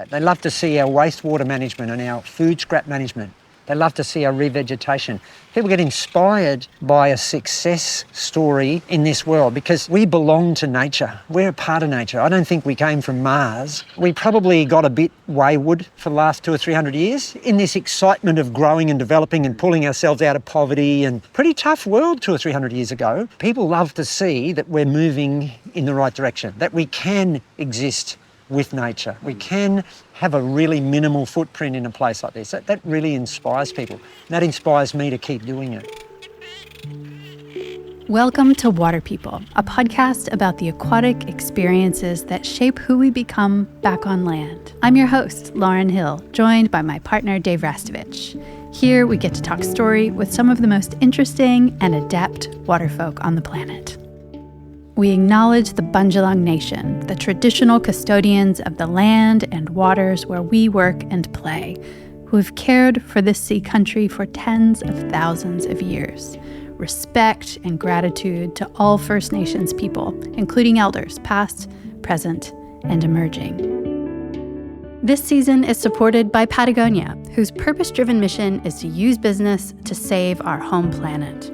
They love to see our wastewater management and our food scrap management. They love to see our revegetation. People get inspired by a success story in this world because we belong to nature. We're a part of nature. I don't think we came from Mars. We probably got a bit wayward for the last 200 or 300 years in this excitement of growing and developing and pulling ourselves out of poverty, and pretty tough world 200 or 300 years ago. People love to see that we're moving in the right direction, that we can exist with nature. We can have a really minimal footprint in a place like this. That really inspires people. That inspires me to keep doing it. Welcome to Water People, a podcast about the aquatic experiences that shape who we become back on land. I'm your host, Lauren Hill, joined by my partner, Dave Rastovich. Here we get to talk story with some of the most interesting and adept waterfolk on the planet. We acknowledge the Bundjalung Nation, the traditional custodians of the land and waters where we work and play, who have cared for this sea country for tens of thousands of years. Respect and gratitude to all First Nations people, including elders past, present, and emerging. This season is supported by Patagonia, whose purpose-driven mission is to use business to save our home planet.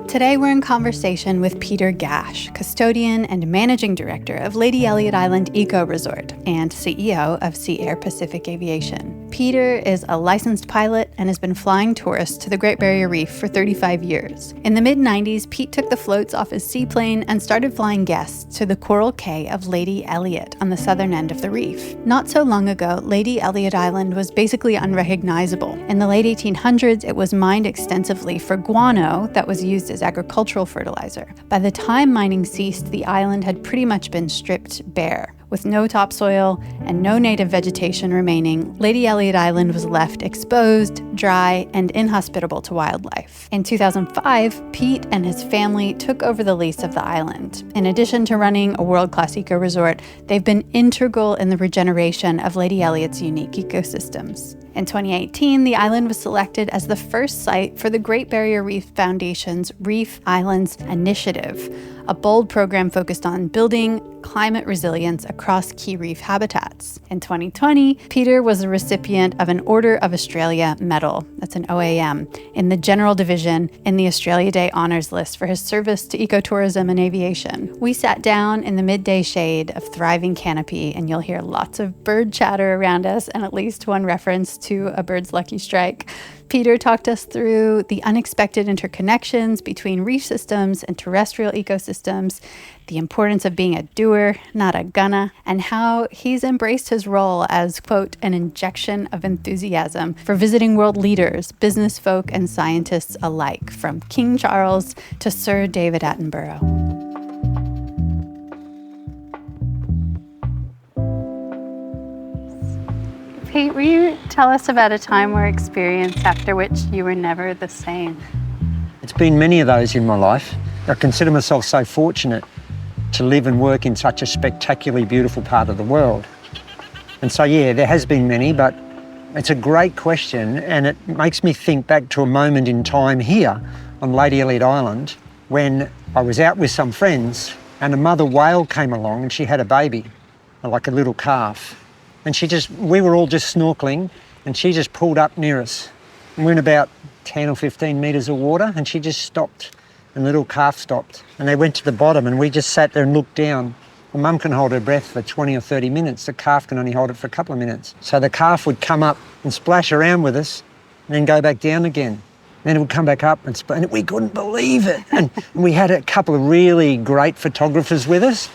Today we're in conversation with Peter Gash, custodian and managing director of Lady Elliot Island Eco Resort and CEO of Sea Air Pacific Aviation. Peter is a licensed pilot and has been flying tourists to the Great Barrier Reef for 35 years. In the mid-90s, Pete took the floats off his seaplane and started flying guests to the Coral Cay of Lady Elliot on the southern end of the reef. Not so long ago, Lady Elliot Island was basically unrecognizable. In the late 1800s, it was mined extensively for guano that was used as agricultural fertilizer. By the time mining ceased, the island had pretty much been stripped bare. With no topsoil and no native vegetation remaining, Lady Elliot Island was left exposed, dry, and inhospitable to wildlife. In 2005, Pete and his family took over the lease of the island. In addition to running a world-class eco-resort, they've been integral in the regeneration of Lady Elliot's unique ecosystems. In 2018, the island was selected as the first site for the Great Barrier Reef Foundation's Reef Islands Initiative, a bold program focused on building climate resilience across key reef habitats. In 2020, Peter was the recipient of an Order of Australia Medal, that's an OAM, in the General Division in the Australia Day Honours List for his service to ecotourism and aviation. We sat down in the midday shade of thriving canopy, and you'll hear lots of bird chatter around us and at least one reference to a bird's lucky strike. Peter talked us through the unexpected interconnections between reef systems and terrestrial ecosystems, the importance of being a doer, not a gunner, and how he's embraced his role as, quote, an injection of enthusiasm for visiting world leaders, business folk, and scientists alike, from King Charles to Sir David Attenborough. Pete, will you tell us about a time or experience after which you were never the same? It's been many of those in my life. I consider myself so fortunate to live and work in such a spectacularly beautiful part of the world. And so, yeah, there has been many, but it's a great question, and it makes me think back to a moment in time here on Lady Elliot Island when I was out with some friends and a mother whale came along and she had a baby, like a little calf. And we were all just snorkeling, and she just pulled up near us. And we're in about 10 or 15 metres of water, and she just stopped, and the little calf stopped. And they went to the bottom, and we just sat there and looked down. Well, Mum can hold her breath for 20 or 30 minutes. The calf can only hold it for a couple of minutes. So the calf would come up and splash around with us, and then go back down again. Then it would come back up, and we couldn't believe it. And we had a couple of really great photographers with us.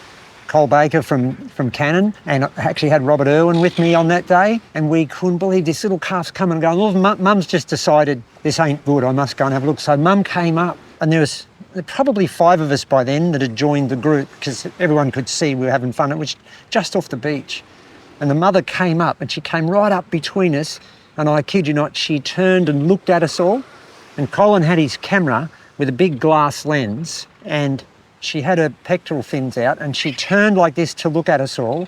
Cole Baker from Canon, and I actually had Robert Irwin with me on that day, and we couldn't believe this little calf's coming and going, well, Mum's just decided this ain't good, I must go and have a look. So Mum came up, and there was probably 5 of us by then that had joined the group because everyone could see we were having fun. It was just off the beach. And the mother came up, and she came right up between us, and I kid you not, she turned and looked at us all, and Colin had his camera with a big glass lens, and she had her pectoral fins out, and she turned like this to look at us all,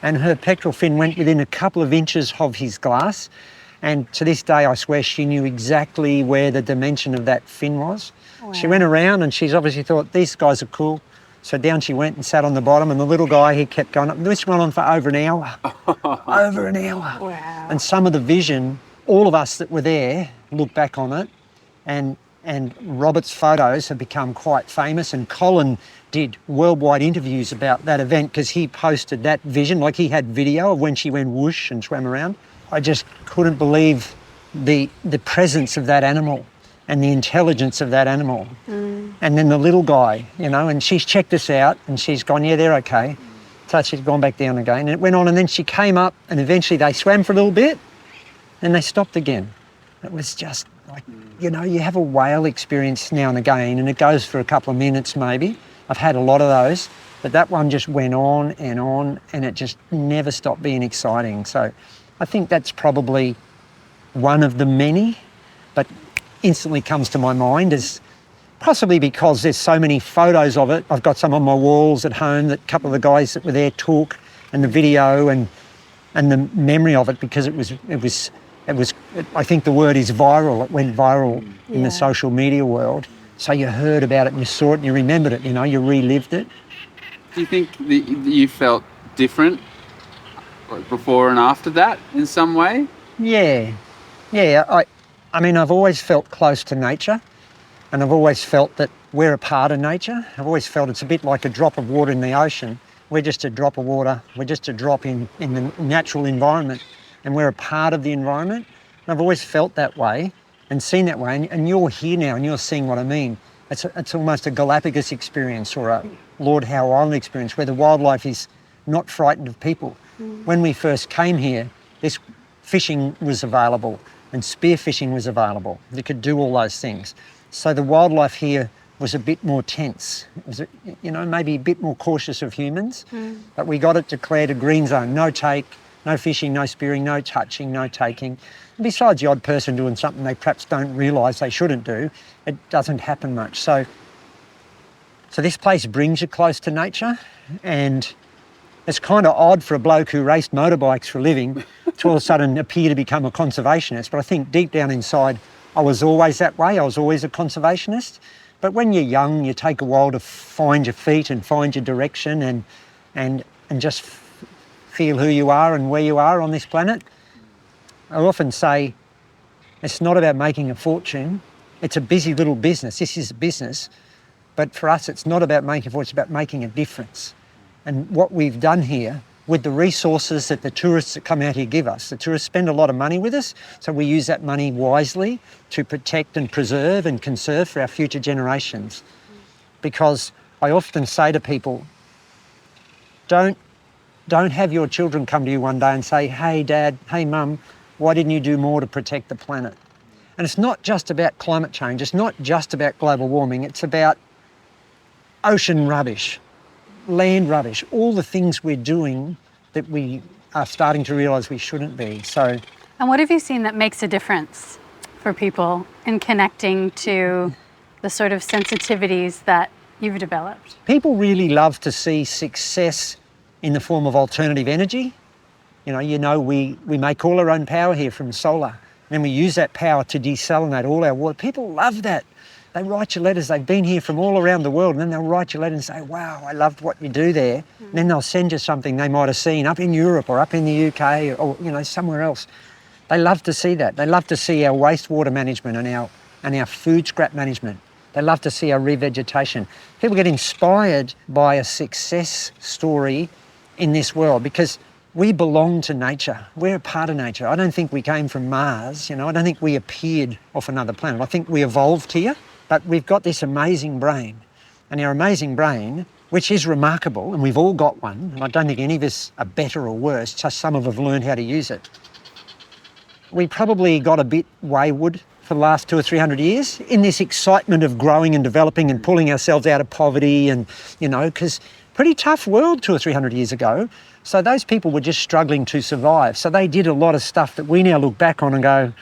and her pectoral fin went within a couple of inches of his glass. And to this day, I swear she knew exactly where the dimension of that fin was. Wow. She went around and she's obviously thought, these guys are cool. So down she went and sat on the bottom, and the little guy, he kept going up. This went on for over an hour. Over an hour. Wow. And some of the vision, all of us that were there look back on it, and Robert's photos have become quite famous, and Colin did worldwide interviews about that event because he posted that vision, like he had video of when she went whoosh and swam around. I just couldn't believe the presence of that animal and the intelligence of that animal. And then the little guy, you know, and she's checked us out and she's gone, yeah, they're okay. So she's gone back down again, and it went on, and then she came up, and eventually they swam for a little bit and they stopped again. It was just like, you know, you have a whale experience now and again, and it goes for a couple of minutes maybe. I've had a lot of those, but that one just went on, and it just never stopped being exciting. So I think that's probably one of the many, but instantly comes to my mind is possibly because there's so many photos of it. I've got some on my walls at home that a couple of the guys that were there took, and the video and the memory of it, because it was I think the word is viral. It went viral in the social media world. So you heard about it and you saw it and you remembered it, you know, you relived it. Do you think that you felt different like before and after that in some way? Yeah. I mean, I've always felt close to nature, and I've always felt that we're a part of nature. I've always felt it's a bit like a drop of water in the ocean. We're just a drop of water. We're just a drop in the natural environment, and we're a part of the environment. And I've always felt that way and seen that way. And you're here now and you're seeing what I mean. It's almost a Galapagos experience or a Lord Howe Island experience where the wildlife is not frightened of people. When we first came here, this fishing was available and spearfishing was available. You could do all those things. So the wildlife here was a bit more tense. It was, you know, maybe a bit more cautious of humans, but we got it declared a green zone. No take, no fishing, no spearing, no touching, no taking. And besides the odd person doing something they perhaps don't realise they shouldn't do, it doesn't happen much. So this place brings you close to nature, and it's kind of odd for a bloke who raced motorbikes for a living to all of a sudden appear to become a conservationist. But I think deep down inside, I was always that way. I was always a conservationist. But when you're young, you take a while to find your feet and find your direction and just feel who you are and where you are on this planet. I often say it's not about making a fortune. It's a busy little business. This is a business. But for us, it's not about making a fortune. It's about making a difference. And what we've done here with the resources that the tourists that come out here give us, the tourists spend a lot of money with us, so we use that money wisely to protect and preserve and conserve for our future generations. Because I often say to people, don't have your children come to you one day and say, hey Dad, hey Mum, why didn't you do more to protect the planet? And it's not just about climate change, it's not just about global warming, it's about ocean rubbish, land rubbish, all the things we're doing that we are starting to realise we shouldn't be. So, and what have you seen that makes a difference for people in connecting to the sort of sensitivities that you've developed? People really love to see success in the form of alternative energy. You know, we make all our own power here from solar, and we use that power to desalinate all our water. People love that. They write you letters. They've been here from all around the world, and then they'll write you a letter and say, wow, I loved what you do there. And then they'll send you something they might have seen up in Europe or up in the UK or you know, somewhere else. They love to see that. They love to see our wastewater management and our food scrap management. They love to see our revegetation. People get inspired by a success story in this world because we belong to nature. We're a part of nature. I don't think we came from Mars, you know. I don't think we appeared off another planet. I think we evolved here. But we've got this amazing brain, and our amazing brain, which is remarkable, and we've all got one, and I don't think any of us are better or worse, just some of us have learned how to use it. We probably got a bit wayward for the last 200 or 300 years in this excitement of growing and developing and pulling ourselves out of poverty and, you know, because pretty tough world 200 or 300 years ago. So those people were just struggling to survive. So they did a lot of stuff that we now look back on and go,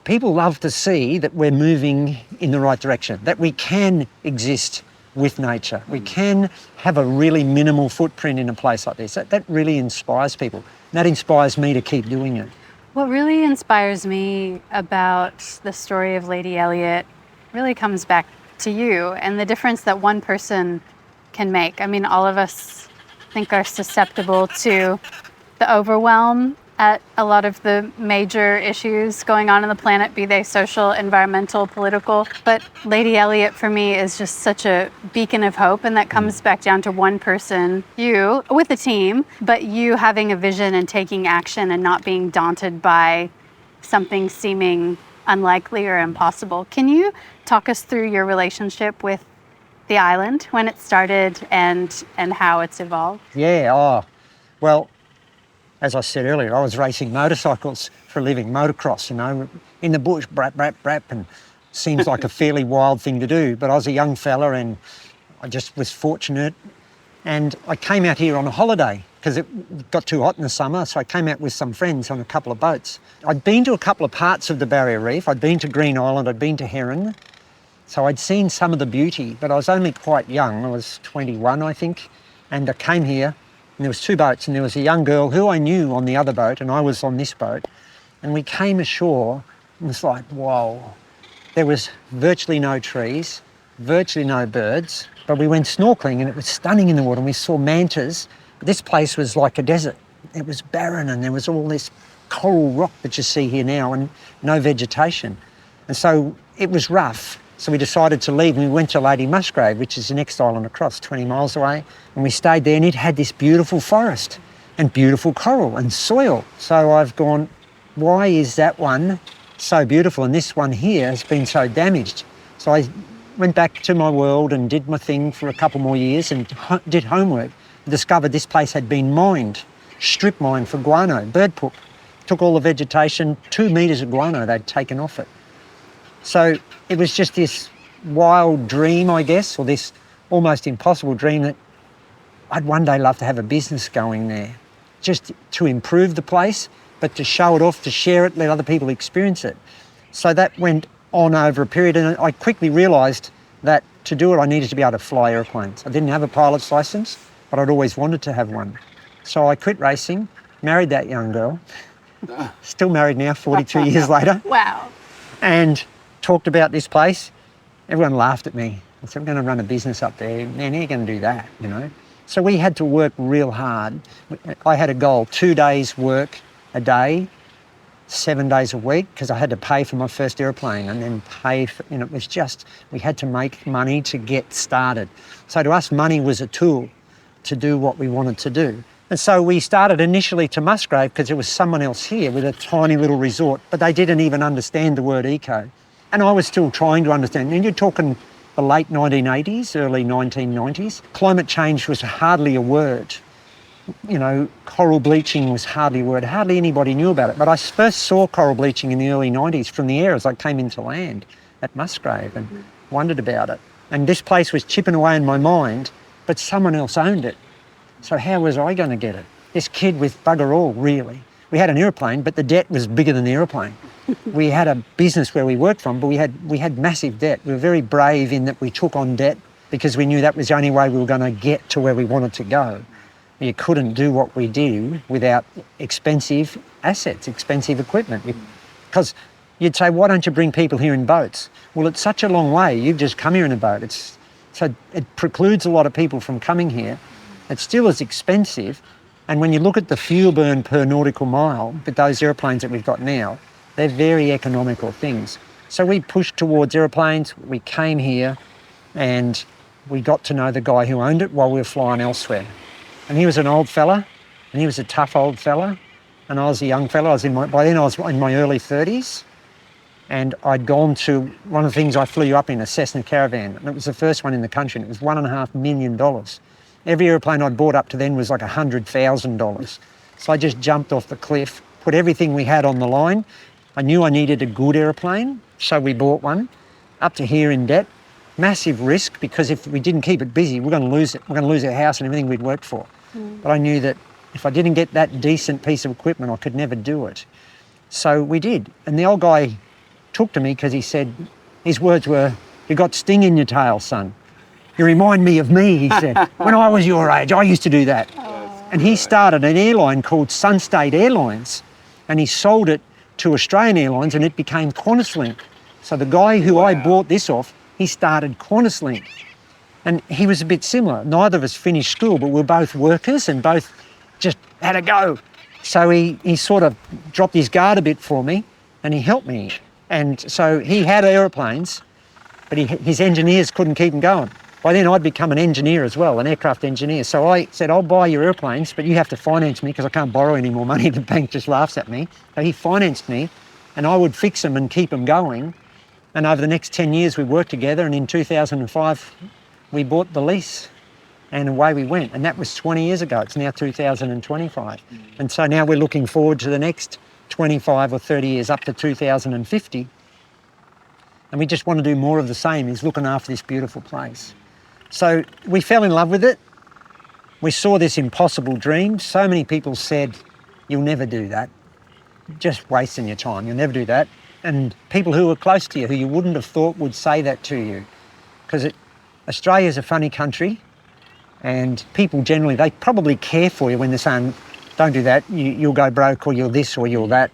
people love to see that we're moving in the right direction, that we can exist with nature. We can have a really minimal footprint in a place like this. That really inspires people. And that inspires me to keep doing it. What really inspires me about the story of Lady Elliot really comes back to you and the difference that one person can make. I mean, all of us, I think, are susceptible to the overwhelm at a lot of the major issues going on the planet, be they social, environmental, political. But Lady Elliot, for me, is just such a beacon of hope, and that comes back down to one person, you, with a team, but you having a vision and taking action and not being daunted by something seeming unlikely or impossible. Can you talk us through your relationship with the island, when it started and how it's evolved? Yeah, well, as I said earlier, I was racing motorcycles for a living, motocross, in the bush, brap, brap, brap, and seems like a fairly wild thing to do. But I was a young fella and I just was fortunate. And I came out here on a holiday because it got too hot in the summer, so I came out with some friends on a couple of boats. I'd been to a couple of parts of the Barrier Reef. I'd been to Green Island, I'd been to Heron. So I'd seen some of the beauty, but I was only quite young. I was 21, I think. And I came here, and there was two boats, and there was a young girl who I knew on the other boat, and I was on this boat. And we came ashore, and it was like, whoa. There was virtually no trees, virtually no birds, but we went snorkeling, and it was stunning in the water, and we saw mantas. This place was like a desert. It was barren, and there was all this coral rock that you see here now, and no vegetation. And so it was rough. So we decided to leave, and we went to Lady Musgrave, which is the next island across, 20 miles away. And we stayed there, and it had this beautiful forest and beautiful coral and soil. So I've gone, why is that one so beautiful and this one here has been so damaged? So I went back to my world and did my thing for a couple more years and did homework. Discovered this place had been mined, strip mined for guano, bird poop. Took all the vegetation, 2 metres of guano they'd taken off it. So it was just this wild dream, I guess, or this almost impossible dream that I'd one day love to have a business going there, just to improve the place, but to show it off, to share it, let other people experience it. So that went on over a period, and I quickly realised that to do it, I needed to be able to fly airplanes. I didn't have a pilot's licence, but I'd always wanted to have one. So I quit racing, married that young girl, still married now, 42 years later. Wow. And talked about this place. Everyone laughed at me. I said, I'm going to run a business up there. Man, how are you going to do that, So we had to work real hard. I had a goal, 2 days work a day, 7 days a week, because I had to pay for my first airplane and then pay for, it was just, we had to make money to get started. So to us, money was a tool to do what we wanted to do. And so we started initially to Musgrave because there was someone else here with a tiny little resort, but they didn't even understand the word eco. And I was still trying to understand. And you're talking the late 1980s, early 1990s. Climate change was hardly a word. Coral bleaching was hardly a word. Hardly anybody knew about it. But I first saw coral bleaching in the early 90s from the air as I came into land at Musgrave and wondered about it. And this place was chipping away in my mind, but someone else owned it. So how was I going to get it? This kid with bugger all, really. We had an airplane, but the debt was bigger than the airplane. We had a business where we worked from, but we had massive debt. We were very brave in that we took on debt because we knew that was the only way we were going to get to where we wanted to go. You couldn't do what we do without expensive assets, expensive equipment. Because you'd say, why don't you bring people here in boats? Well, it's such a long way. You've just come here in a boat. So it precludes a lot of people from coming here. It still is expensive. And when you look at the fuel burn per nautical mile, with those airplanes that we've got now, they're very economical things. So we pushed towards airplanes. We came here and we got to know the guy who owned it while we were flying elsewhere. And he was an old fella, and he was a tough old fella, and I was a young fella. By then I was in my early 30s, and I'd gone to one of the things I flew up in, a Cessna Caravan, and it was the first one in the country, and it was $1.5 million. Every airplane I'd bought up to then was like $100,000. So I just jumped off the cliff, put everything we had on the line. I knew I needed a good airplane, so we bought one, up to here in debt. Massive risk, because if we didn't keep it busy, we're going to lose it. We're going to lose our house and everything we'd worked for. But I knew that if I didn't get that decent piece of equipment, I could never do it. So we did. And the old guy took to me because he said, his words were, "You got sting in your tail, son. You remind me of me," he said. "When I was your age, I used to do that." And he started an airline called Sunstate Airlines, and he sold it to Australian Airlines, and it became QantasLink. So the guy who I bought this off, he started QantasLink. And he was a bit similar. Neither of us finished school, but we were both workers and both just had a go. So he sort of dropped his guard a bit for me and he helped me. And so he had aeroplanes, but his engineers couldn't keep him going. By then I'd become an engineer as well, an aircraft engineer. So I said, I'll buy your airplanes, but you have to finance me because I can't borrow any more money. The bank just laughs at me. So he financed me and I would fix them and keep them going. And over the next 10 years we worked together, and in 2005 we bought the lease and away we went. And that was 20 years ago. It's now 2025. And so now we're looking forward to the next 25 or 30 years up to 2050. And we just want to do more of the same, is looking after this beautiful place. So we fell in love with it. We saw this impossible dream. So many people said, you'll never do that. Just wasting your time, you'll never do that. And people who were close to you, who you wouldn't have thought would say that to you. Because Australia's a funny country, and people generally, they probably care for you when they're saying, don't do that, you'll go broke, or you're this, or you're that.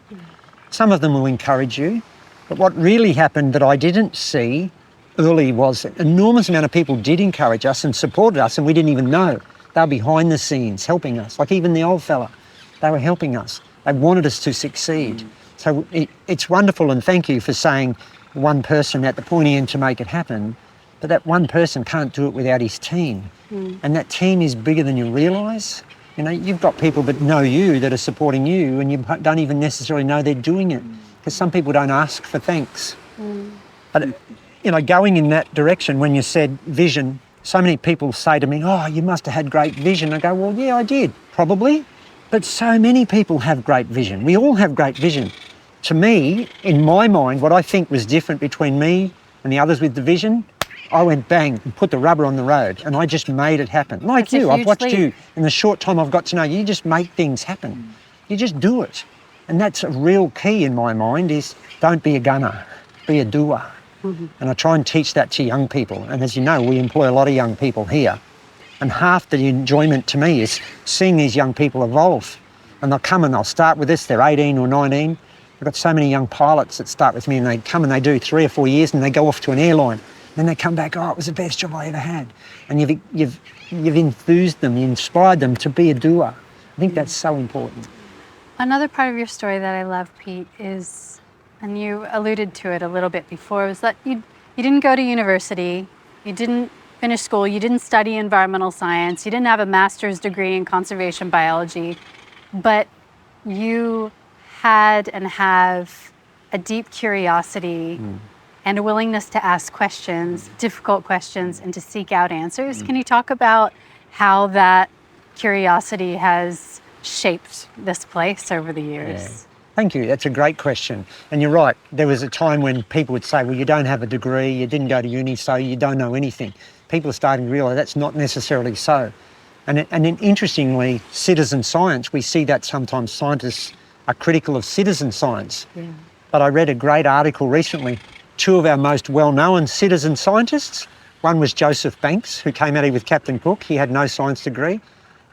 Some of them will encourage you. But what really happened that I didn't see early was an enormous amount of people did encourage us and supported us, and we didn't even know. They were behind the scenes helping us, like even the old fella. They were helping us. They wanted us to succeed. So it's wonderful, and thank you for saying one person at the pointy end to make it happen, but that one person can't do it without his team. And that team is bigger than you realise. You know, you've got people that know you, that are supporting you, and you don't even necessarily know they're doing it, because some people don't ask for thanks. But, you know, going in that direction, when you said vision, so many people say to me, oh, you must have had great vision. I go, well, yeah, I did, probably. But so many people have great vision. We all have great vision. To me, in my mind, what I think was different between me and the others with the vision, I went bang and put the rubber on the road, and I just made it happen. Like you, I've watched you in the short time I've got to know you, just make things happen. You just do it. And that's a real key in my mind, is don't be a gunner, be a doer. And I try and teach that to young people. And as you know, we employ a lot of young people here. And half the enjoyment to me is seeing these young people evolve. And they'll come and they'll start with us, they're 18 or 19. I've got so many young pilots that start with me, and they come and they do 3 or 4 years and they go off to an airline. Then they come back, oh, it was the best job I ever had. And you've enthused them, you inspired them to be a doer. I think that's so important. Another part of your story that I love, Pete, is, and you alluded to it a little bit before, was that you didn't go to university, you didn't finish school, you didn't study environmental science, you didn't have a master's degree in conservation biology, but you had and have a deep curiosity and a willingness to ask questions, difficult questions, and to seek out answers. Can you talk about how that curiosity has shaped this place over the years? Yeah. Thank you, that's a great question. And you're right, there was a time when people would say, well, you don't have a degree, you didn't go to uni, so you don't know anything. People are starting to realise that's not necessarily so. And interestingly, citizen science, we see that sometimes scientists are critical of citizen science. But I read a great article recently. 2 of our most well-known citizen scientists, one was Joseph Banks, who came out here with Captain Cook. He had no science degree.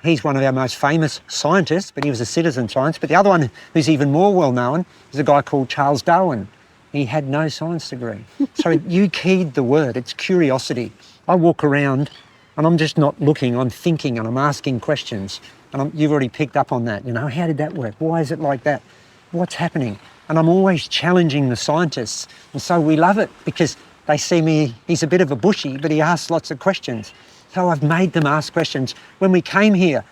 He's one of our most famous scientists, but he was a citizen science. But the other one, who's even more well-known, is a guy called Charles Darwin. He had no science degree. So you keyed the word, it's curiosity. I walk around and I'm just not looking, I'm thinking and I'm asking questions. And you've already picked up on that, you know, how did that work? Why is it like that? What's happening? And I'm always challenging the scientists. And so we love it because they see me, he's a bit of a bushy, but he asks lots of questions. So I've made them ask questions. When we came here,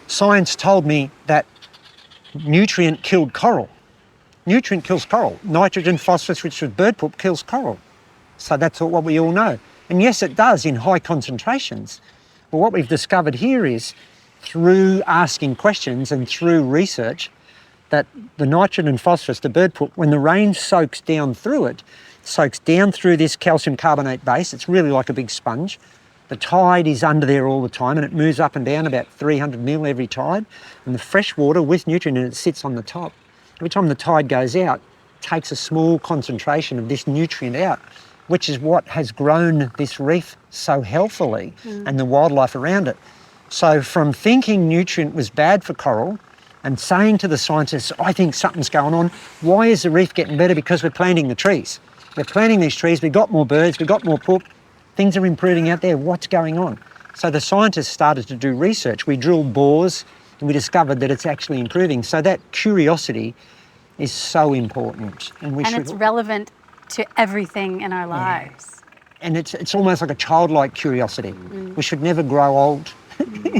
science told me that nutrient killed coral. Nutrient kills coral. Nitrogen, phosphorus, which was bird poop, kills coral. So that's what we all know. And yes, it does in high concentrations. But what we've discovered here is, through asking questions and through research, that the nitrogen and phosphorus, the bird poop, when the rain soaks down through it, soaks down through this calcium carbonate base, it's really like a big sponge. The tide is under there all the time and it moves up and down about 300 mil every tide. And the fresh water with nutrient in it sits on the top. Every time the tide goes out, it takes a small concentration of this nutrient out, which is what has grown this reef so healthily and the wildlife around it. So from thinking nutrient was bad for coral and saying to the scientists, I think something's going on. Why is the reef getting better? Because we're planting the trees. We're planting these trees, we've got more birds, we've got more poop. Things are improving out there. What's going on? So the scientists started to do research. We drilled bores and we discovered that it's actually improving. So that curiosity is so important. And it's relevant to everything in our lives. And it's almost like a childlike curiosity. We should never grow old.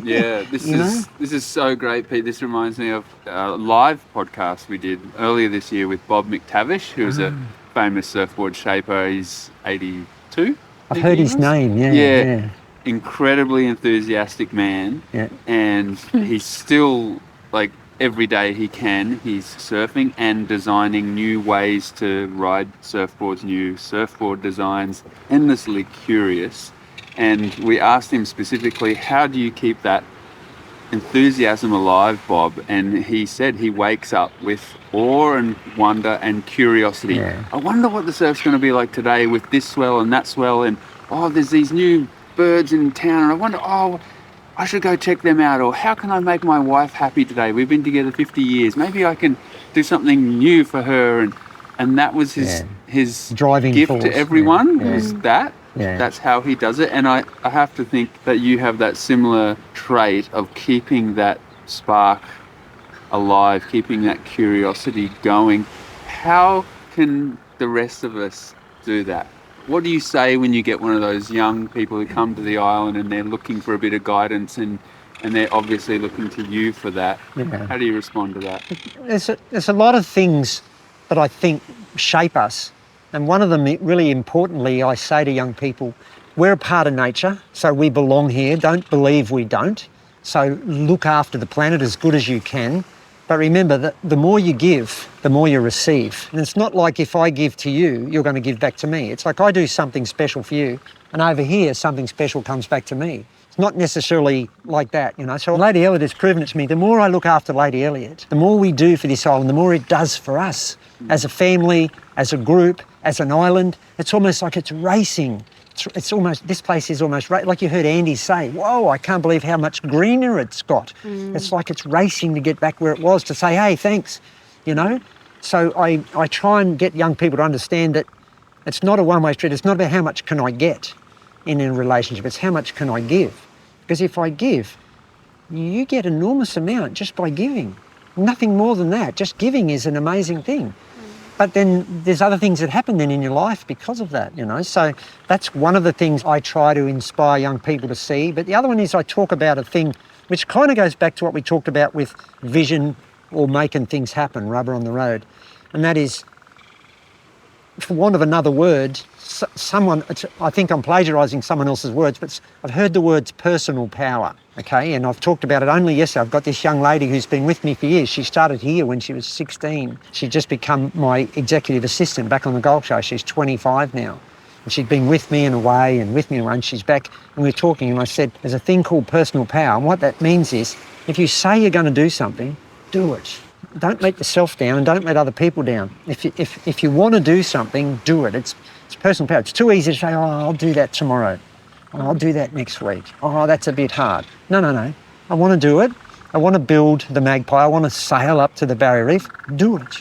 Yeah, this is so great, Pete. This reminds me of a live podcast we did earlier this year with Bob McTavish, who's a famous surfboard shaper. He's 82. I've heard his name, yeah. Incredibly enthusiastic man. Yeah. And he's still, like, every day he can, he's surfing and designing new ways to ride surfboards, new surfboard designs, endlessly curious. And we asked him specifically, how do you keep that enthusiasm alive, Bob? And he said he wakes up with awe and wonder and curiosity. Yeah. I wonder what the surf's going to be like today with this swell and that swell, and there's these new birds in town, and I wonder, I should go check them out, or how can I make my wife happy today? We've been together 50 years. Maybe I can do something new for her. And that was his driving gift force. to everyone, was that. Yeah. That's how he does it. And I have to think that you have that similar trait of keeping that spark alive, keeping that curiosity going. How can the rest of us do that? What do you say when you get one of those young people who come to the island and they're looking for a bit of guidance and they're obviously looking to you for that? Yeah. How do you respond to that? There's a lot of things that I think shape us. And one of them, really importantly, I say to young people, we're a part of nature, so we belong here. Don't believe we don't. So look after the planet as good as you can. But remember that the more you give, the more you receive. And it's not like if I give to you, you're going to give back to me. It's like I do something special for you, and over here, something special comes back to me. It's not necessarily like that, So Lady Elliot has proven it to me. The more I look after Lady Elliot, the more we do for this island, the more it does for us. As a family, as a group, as an island, it's almost like it's racing. This place is almost, like you heard Andy say, whoa, I can't believe how much greener it's got. It's like it's racing to get back where it was, to say, hey, thanks, So I try and get young people to understand that it's not a one-way street. It's not about how much can I get in a relationship. It's how much can I give. Because if I give, you get an enormous amount just by giving. Nothing more than that. Just giving is an amazing thing. But then there's other things that happen then in your life because of that, So that's one of the things I try to inspire young people to see. But the other one is I talk about a thing which kind of goes back to what we talked about with vision or making things happen, rubber on the road. And that is, for want of another word, I think I'm plagiarising someone else's words, but I've heard the words personal power, okay? And I've talked about it only yesterday. I've got this young lady who's been with me for years. She started here when she was 16. She's just become my executive assistant back on the Gold Coast. She's 25 now. And she'd been with me and away and with me and away, and she's back. And we were talking, and I said, there's a thing called personal power. And what that means is, if you say you're going to do something, do it. Don't let yourself down and don't let other people down. If you want to do something, do it. It's personal power. It's too easy to say, I'll do that tomorrow. I'll do that next week. That's a bit hard. No. I want to do it. I want to build the Magpie. I want to sail up to the Barrier Reef. Do it.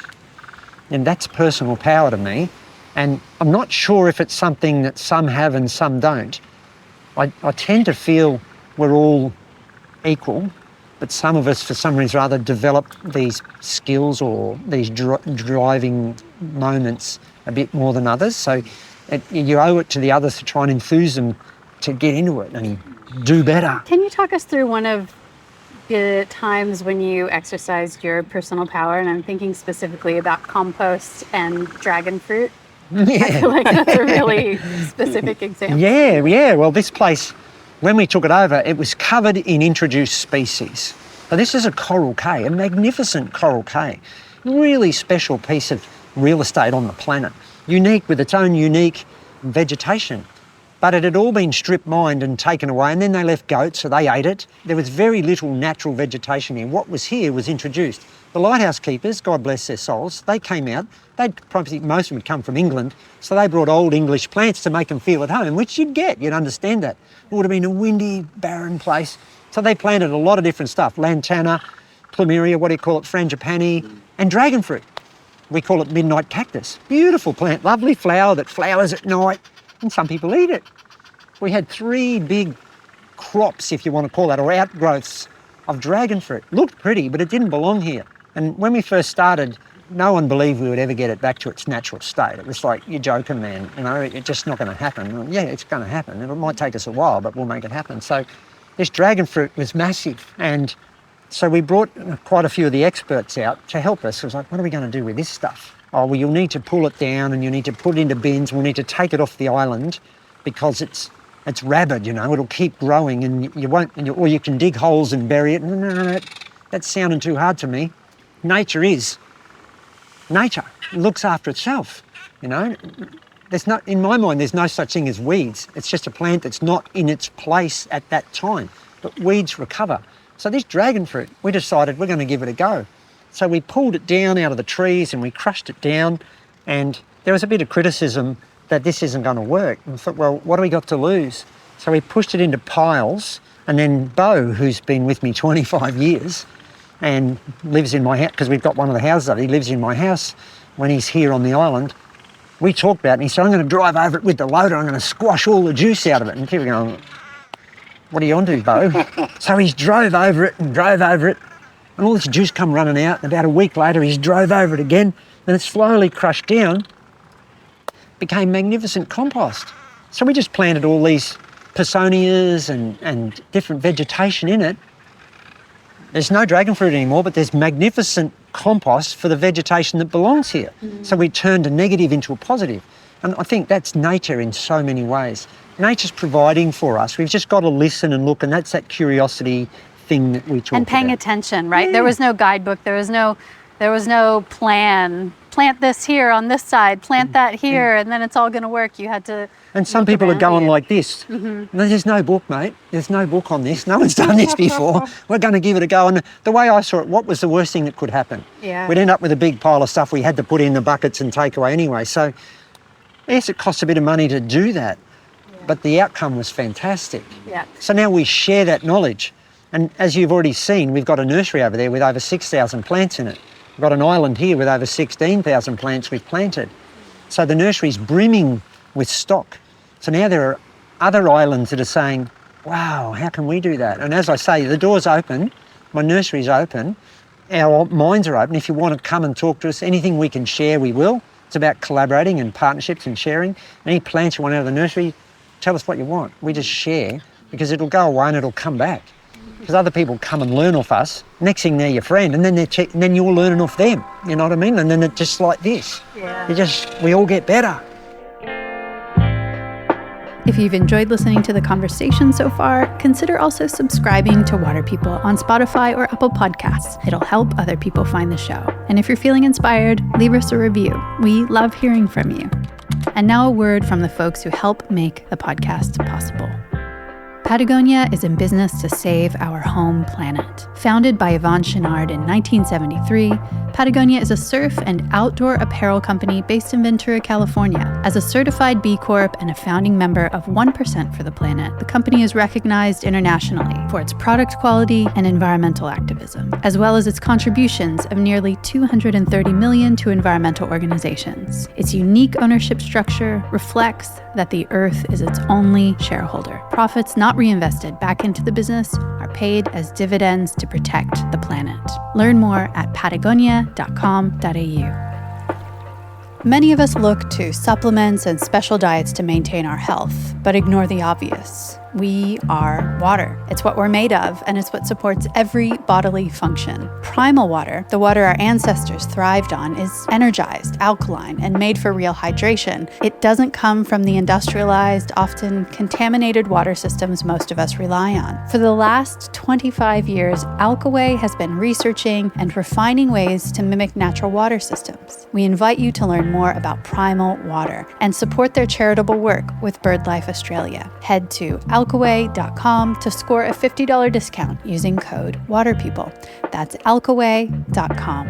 And that's personal power to me. And I'm not sure if it's something that some have and some don't. I tend to feel we're all equal, but some of us, for some reason or other, develop these skills or these driving moments a bit more than others. So you owe it to the others to try and enthuse them to get into it and do better. Can you talk us through one of the times when you exercised your personal power? And I'm thinking specifically about compost and dragon fruit. Yeah. I feel like that's a really specific example. Yeah. Well, this place, when we took it over, it was covered in introduced species. Now, this is a coral cay, a magnificent coral cay. Really special piece of real estate on the planet. Unique with its own unique vegetation. But it had all been strip mined and taken away, and then they left goats, so they ate it. There was very little natural vegetation here. What was here was introduced. The lighthouse keepers, God bless their souls, they came out. Probably most of them had come from England, so they brought old English plants to make them feel at home, which you'd understand that. It would have been a windy, barren place. So they planted a lot of different stuff. Lantana, plumeria, frangipani, and dragon fruit. We call it midnight cactus. Beautiful plant, lovely flower that flowers at night, and some people eat it. We had 3 big crops, if you want to call that, or outgrowths of dragon fruit. Looked pretty, but it didn't belong here. And when we first started, no one believed we would ever get it back to its natural state. It was like, you're joking, man. You know, it's just not going to happen. Well, yeah, it's going to happen. It might take us a while, but we'll make it happen. So this dragon fruit was massive. And so we brought quite a few of the experts out to help us. It was like, what are we going to do with this stuff? Oh, well, you'll need to pull it down and you need to put it into bins. We'll need to take it off the island because it's rabid, you know, it'll keep growing and you won't, or you can dig holes and bury it. No, that's sounding too hard to me. Nature is. Nature looks after itself, you know. In my mind, there's no such thing as weeds. It's just a plant that's not in its place at that time. But weeds recover. So this dragon fruit, we decided we're going to give it a go. So we pulled it down out of the trees and we crushed it down, and there was a bit of criticism that this isn't going to work. And we thought, well, what do we got to lose? So we pushed it into piles, and then Bo, who's been with me 25 years and lives in my house, because we've got one of the houses up, he lives in my house when he's here on the island. We talked about it, and he said, I'm going to drive over it with the loader, I'm going to squash all the juice out of it. And people are going, what are you on to, Bo? So he's drove over it, and all this juice come running out, and about a week later he's drove over it again, and it slowly crushed down, became magnificent compost. So we just planted all these personias and different vegetation in it. There's no dragon fruit anymore, but there's magnificent compost for the vegetation that belongs here. So we turned a negative into a positive. And I think that's nature in so many ways. Nature's providing for us. We've just got to listen and look, and that's that curiosity thing that we talk about. And paying attention, right? Yeah. There was no guidebook. There was no plan. Plant this here on this side, plant that here, and then it's all going to work. You had to. And some people are going like this. No, there's no book, mate. There's no book on this. No one's done this before. We're going to give it a go. And the way I saw it, what was the worst thing that could happen? Yeah. We'd end up with a big pile of stuff we had to put in the buckets and take away anyway. So yes, it costs a bit of money to do that, but the outcome was fantastic. Yeah. So now we share that knowledge. And as you've already seen, we've got a nursery over there with over 6,000 plants in it. We've got an island here with over 16,000 plants we've planted. So the nursery's brimming with stock. So now there are other islands that are saying, wow, how can we do that? And as I say, the door's open, my nursery's open, our minds are open. If you want to come and talk to us, anything we can share, we will. It's about collaborating and partnerships and sharing. Any plants you want out of the nursery, tell us what you want. We just share, because it'll go away and it'll come back. Because other people come and learn off us. Next thing they're your friend, and then you're learning off them. You know what I mean? And then it's just like this. Yeah. We all get better. If you've enjoyed listening to the conversation so far, consider also subscribing to Water People on Spotify or Apple Podcasts. It'll help other people find the show. And if you're feeling inspired, leave us a review. We love hearing from you. And now a word from the folks who help make the podcast possible. Patagonia is in business to save our home planet. Founded by Yvonne Chenard in 1973, Patagonia is a surf and outdoor apparel company based in Ventura, California. As a certified B Corp and a founding member of 1% for the Planet, the company is recognized internationally for its product quality and environmental activism, as well as its contributions of nearly $230 million to environmental organizations. Its unique ownership structure reflects that the Earth is its only shareholder. Profits not reinvested back into the business are paid as dividends to protect the planet. Learn more at patagonia.com.au. Many of us look to supplements and special diets to maintain our health, but ignore the obvious. We are water. It's what we're made of, and it's what supports every bodily function. Primal water, the water our ancestors thrived on, is energized, alkaline, and made for real hydration. It doesn't come from the industrialized, often contaminated water systems most of us rely on. For the last 25 years, Alkaway has been researching and refining ways to mimic natural water systems. We invite you to learn more about Primal Water and support their charitable work with BirdLife Australia. Head to alkaway.com to score a $50 discount using code WATERPeople. That's alkaway.com.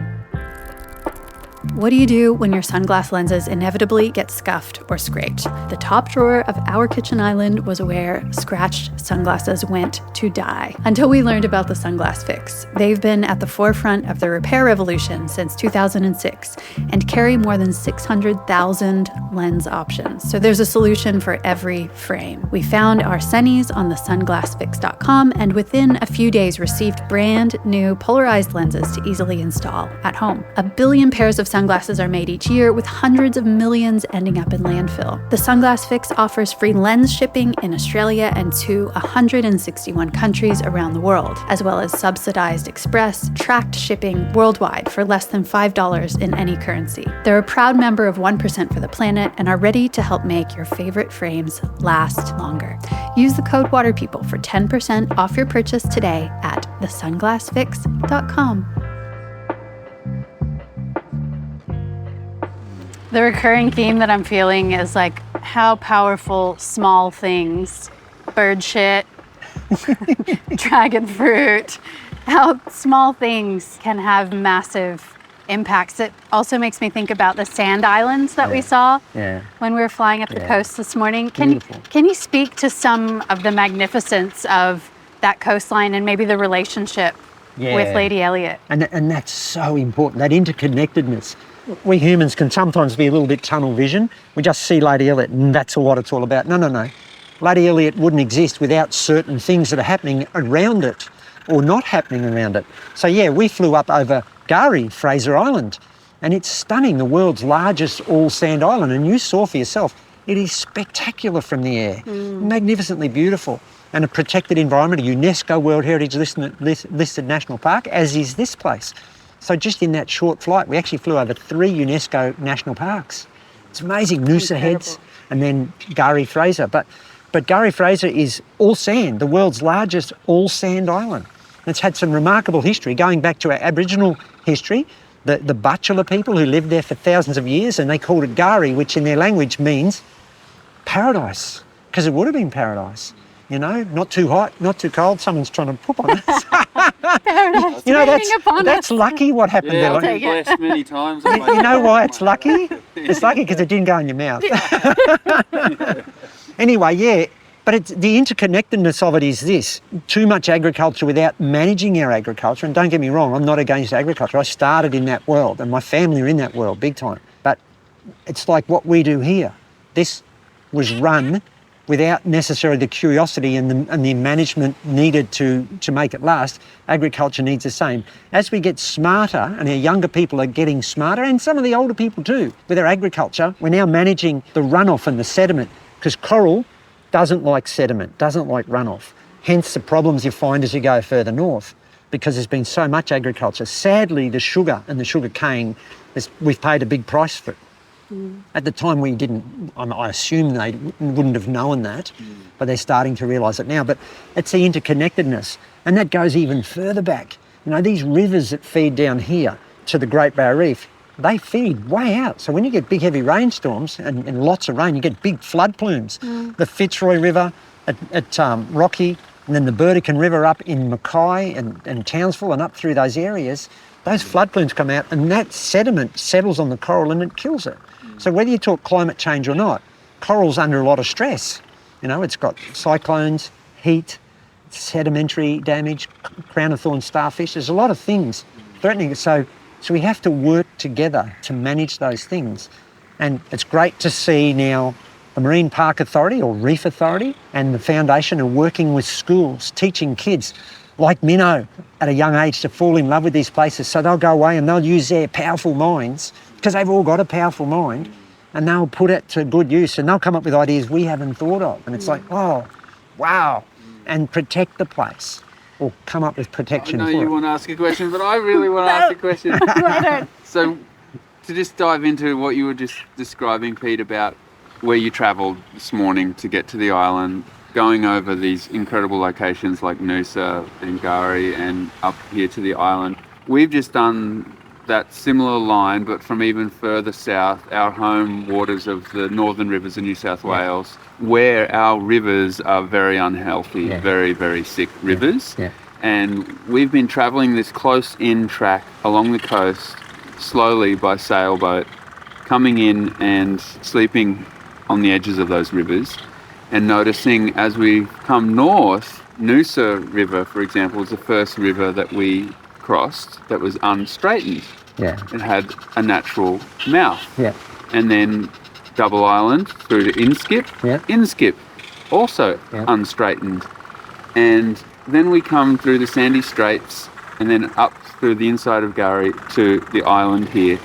What do you do when your sunglass lenses inevitably get scuffed or scraped? The top drawer of our kitchen island was where scratched sunglasses went to die, until we learned about the Sunglass Fix. They've been at the forefront of the repair revolution since 2006 and carry more than 600,000 lens options. So there's a solution for every frame. We found our Sunnies on the sunglassfix.com and within a few days received brand new polarized lenses to easily install at home. 1 billion pairs of sunglasses are made each year, with hundreds of millions ending up in landfill. The Sunglass Fix offers free lens shipping in Australia and to 161 countries around the world, as well as subsidized express, tracked shipping worldwide for less than $5 in any currency. They're a proud member of 1% for the Planet and are ready to help make your favorite frames last longer. Use the code WATERPEOPLE for 10% off your purchase today at thesunglassfix.com. The recurring theme that I'm feeling is like how powerful small things, bird shit, dragon fruit, how small things can have massive impacts. It also makes me think about the sand islands that we saw when we were flying up the coast this morning. Can you speak to some of the magnificence of that coastline and maybe the relationship with Lady Elliot? And that's so important, that interconnectedness. We humans can sometimes be a little bit tunnel vision. We just see Lady Elliot and that's what it's all about. No. Lady Elliot wouldn't exist without certain things that are happening around it or not happening around it. So we flew up over Gari, Fraser Island, and it's stunning, the world's largest all sand island. And you saw for yourself, it is spectacular from the air, magnificently beautiful. And a protected environment, a UNESCO World Heritage listed national park, as is this place. So just in that short flight, we actually flew over 3 UNESCO national parks. It's amazing, Noosa Heads and then Gari Fraser. But Gari Fraser is all sand, the world's largest all sand island. And it's had some remarkable history, going back to our Aboriginal history, the Butchulla people who lived there for thousands of years, and they called it Gari, which in their language means paradise, because it would have been paradise. You know, not too hot, not too cold. Someone's trying to poop on us. Paradise, you know, that's lucky what happened there. I've been blessed many times. You know why it's lucky? It's lucky because it didn't go in your mouth. Anyway, but it's, the interconnectedness of it is this. Too much agriculture without managing our agriculture. And don't get me wrong, I'm not against agriculture. I started in that world and my family are in that world big time. But it's like what we do here. This was run without necessarily the curiosity and the management needed to make it last. Agriculture needs the same. As we get smarter, and our younger people are getting smarter, and some of the older people too, with our agriculture, we're now managing the runoff and the sediment, because coral doesn't like sediment, doesn't like runoff. Hence the problems you find as you go further north, because there's been so much agriculture. Sadly, the sugar and the sugar cane, we've paid a big price for it. At the time we didn't, I assume they wouldn't have known that, but they're starting to realise it now. But it's the interconnectedness, and that goes even further back. You know, these rivers that feed down here to the Great Barrier Reef, they feed way out. So when you get big heavy rainstorms and lots of rain, you get big flood plumes. The Fitzroy River at Rocky, and then the Burdekin River up in Mackay and Townsville and up through those areas, those flood plumes come out and that sediment settles on the coral and it kills it. So whether you talk climate change or not, coral's under a lot of stress. You know, it's got cyclones, heat, sedimentary damage, crown of thorns starfish. There's a lot of things threatening it. So we have to work together to manage those things. And it's great to see now the Marine Park Authority or Reef Authority and the Foundation are working with schools, teaching kids like Minnow at a young age to fall in love with these places. So they'll go away and they'll use their powerful minds, because they've all got a powerful mind, and they'll put it to good use and they'll come up with ideas we haven't thought of. And it's like, oh, wow, and protect the place or come up with protection for it. I know you want to ask a question, but I really want to ask a question. So to just dive into what you were just describing, Pete, about where you travelled this morning to get to the island, going over these incredible locations like Noosa and Gari and up here to the island. We've just done that similar line, but from even further south, our home waters of the northern rivers of New South Wales, where our rivers are very unhealthy, very, very sick rivers. And we've been travelling this close in track along the coast slowly by sailboat, coming in and sleeping on the edges of those rivers, and noticing as we come north, Noosa River, for example, was the first river that we crossed that was unstraightened. Yeah. It had a natural mouth. Yeah. And then Double Island through to Inskip. Yeah. Inskip, also unstraightened. And then we come through the Sandy Straits and then up through the inside of Gary to the island here.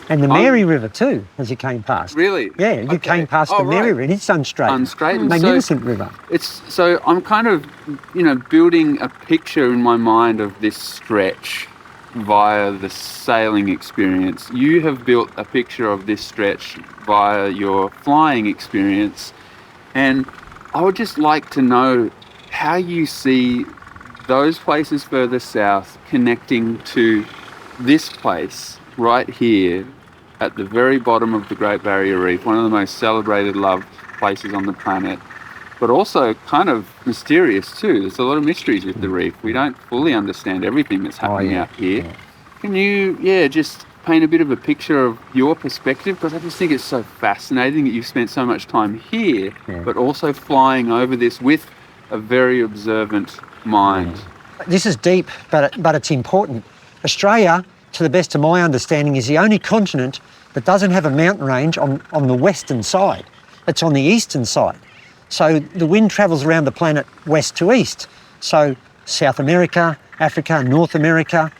And the Mary River too, as you came past. Really? Yeah, you came past the Mary River. It's unstraightened. Unstraightened. Magnificent river. So I'm kind of, building a picture in my mind of this stretch via the sailing experience. You have built a picture of this stretch via your flying experience. And I would just like to know how you see those places further south connecting to this place right here at the very bottom of the Great Barrier Reef, one of the most celebrated, loved places on the planet, but also kind of mysterious too. There's a lot of mysteries with the reef. We don't fully understand everything that's happening out here. Yeah. Can you, just paint a bit of a picture of your perspective? Because I just think it's so fascinating that you've spent so much time here, but also flying over this with a very observant mind. This is deep, but it's important. Australia, to the best of my understanding, is the only continent that doesn't have a mountain range on the western side. It's on the eastern side. So the wind travels around the planet west to east. So South America, Africa, North America,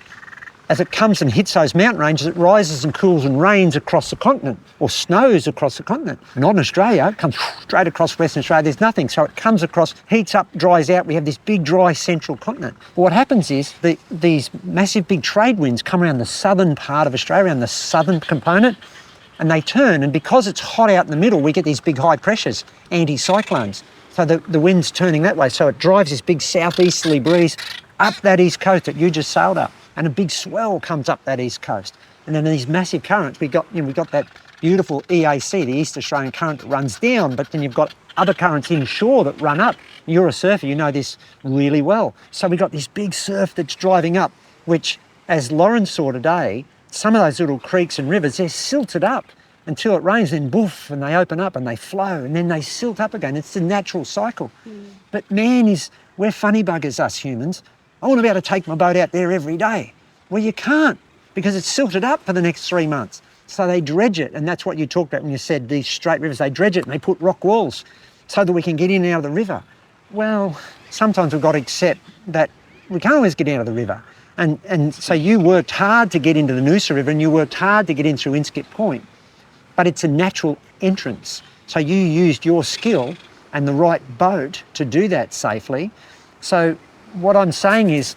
as it comes and hits those mountain ranges, it rises and cools and rains across the continent, or snows across the continent. Not in Australia, it comes straight across Western Australia, there's nothing. So it comes across, heats up, dries out, we have this big dry central continent. But what happens is these massive big trade winds come around the southern part of Australia, around the southern component, and they turn, and because it's hot out in the middle, we get these big high pressures, anticyclones. So the wind's turning that way, so it drives this big southeasterly breeze up that east coast that you just sailed up. And a big swell comes up that east coast. And then these massive currents, we got that beautiful EAC, the East Australian current that runs down, but then you've got other currents inshore that run up. You're a surfer, you know this really well. So we've got this big surf that's driving up, which, as Lauren saw today, some of those little creeks and rivers, they're silted up until it rains, then boof, and they open up and they flow, and then they silt up again. It's the natural cycle. But we're funny buggers, us humans. I want to be able to take my boat out there every day. Well, you can't, because it's silted up for the next 3 months. So they dredge it, and that's what you talked about when you said these straight rivers. They dredge it and they put rock walls so that we can get in and out of the river. Well, sometimes we've got to accept that we can't always get out of the river. And so you worked hard to get into the Noosa River and you worked hard to get in through Inskip Point. But it's a natural entrance. So you used your skill and the right boat to do that safely. So what I'm saying is,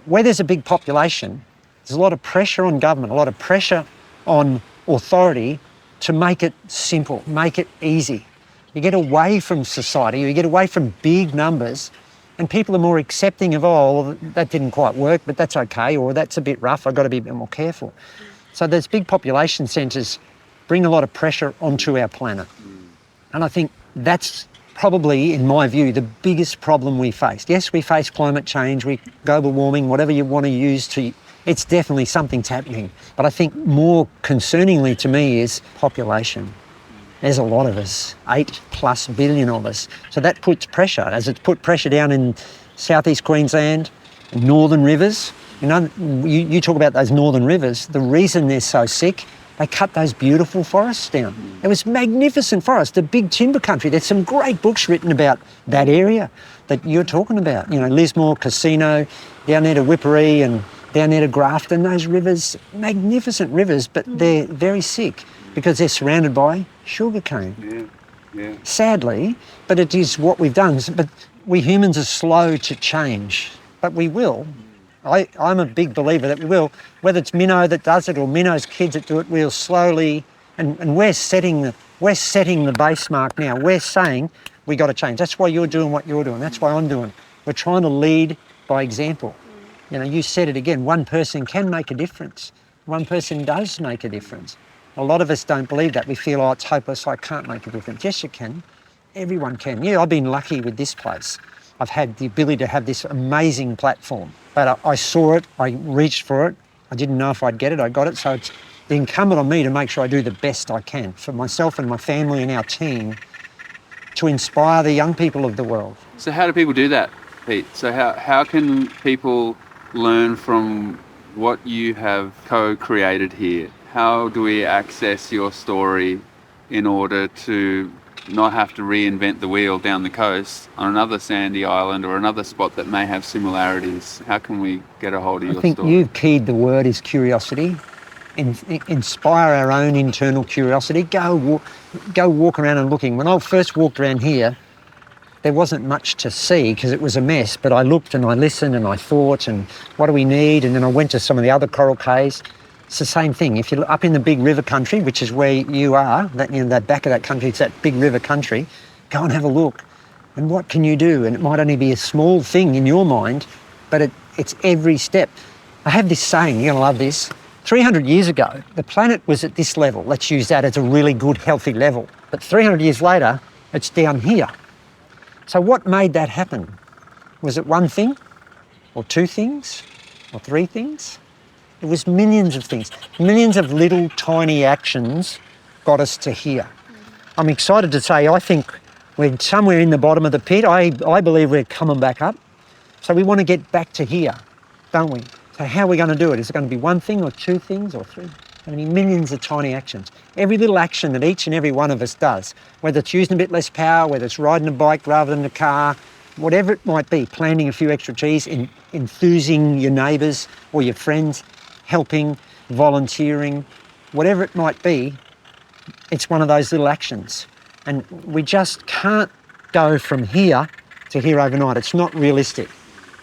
where there's a big population, there's a lot of pressure on government, a lot of pressure on authority to make it simple, make it easy. You get away from society, you get away from big numbers, and people are more accepting of, oh, that didn't quite work, but that's okay, or that's a bit rough, I've got to be a bit more careful. So those big population centres bring a lot of pressure onto our planet. And I think that's probably, in my view, the biggest problem we face. Yes, we face climate change, global warming, whatever you want to use it's definitely something's happening. But I think more concerningly to me is population. There's a lot of us, 8+ billion of us. So that puts pressure, as it's put pressure down in southeast Queensland, northern rivers. You talk about those northern rivers, the reason they're so sick, they cut those beautiful forests down. It was magnificent forest, the big timber country. There's some great books written about that area that you're talking about. Lismore, Casino, down there to Whipperee and down there to Grafton, those rivers, magnificent rivers, but they're very sick because they're surrounded by sugarcane. Yeah. Sadly, but it is what we've done. But we humans are slow to change, but we will. I'm a big believer that we will. Whether it's Minnow that does it or Minnow's kids that do it, we'll slowly, and we're setting the base mark now. We're saying we got to change. That's why you're doing what you're doing. That's why I'm doing. We're trying to lead by example. You said it again, one person can make a difference. One person does make a difference. A lot of us don't believe that. We feel, oh, it's hopeless, I can't make a difference. Yes, you can. Everyone can. Yeah, I've been lucky with this place. I've had the ability to have this amazing platform. But I saw it, I reached for it, I didn't know if I'd get it. I got it. So it's the incumbent on me to make sure I do the best I can for myself and my family and our team to inspire the young people of the world. So how do people do that, Pete? So how can people learn from what you have co-created here? How do we access your story in order to not have to reinvent the wheel down the coast on another sandy island or another spot that may have similarities? How can we get a hold of your story? I think you've keyed the word is curiosity. Inspire our own internal curiosity. Go walk around and looking. When I first walked around here, there wasn't much to see because it was a mess, but I looked and I listened and I thought, and what do we need? And then I went to some of the other coral caves. It's the same thing. If you're up in the big river country, which is where you are, that back of that country, it's that big river country, go and have a look. And what can you do? And it might only be a small thing in your mind, but it's every step. I have this saying, you're going to love this. 300 years ago, the planet was at this level. Let's use that as a really good, healthy level. But 300 years later, it's down here. So what made that happen? Was it one thing or two things or three things? It was millions of things. Millions of little tiny actions got us to here. I'm excited to say I think we're somewhere in the bottom of the pit. I believe we're coming back up. So we want to get back to here, don't we? So how are we going to do it? Is it going to be one thing or two things or three? I mean, millions of tiny actions. Every little action that each and every one of us does, whether it's using a bit less power, whether it's riding a bike rather than a car, whatever it might be, planting a few extra trees, enthusing your neighbours or your friends, helping, volunteering, whatever it might be, it's one of those little actions. And we just can't go from here to here overnight. It's not realistic.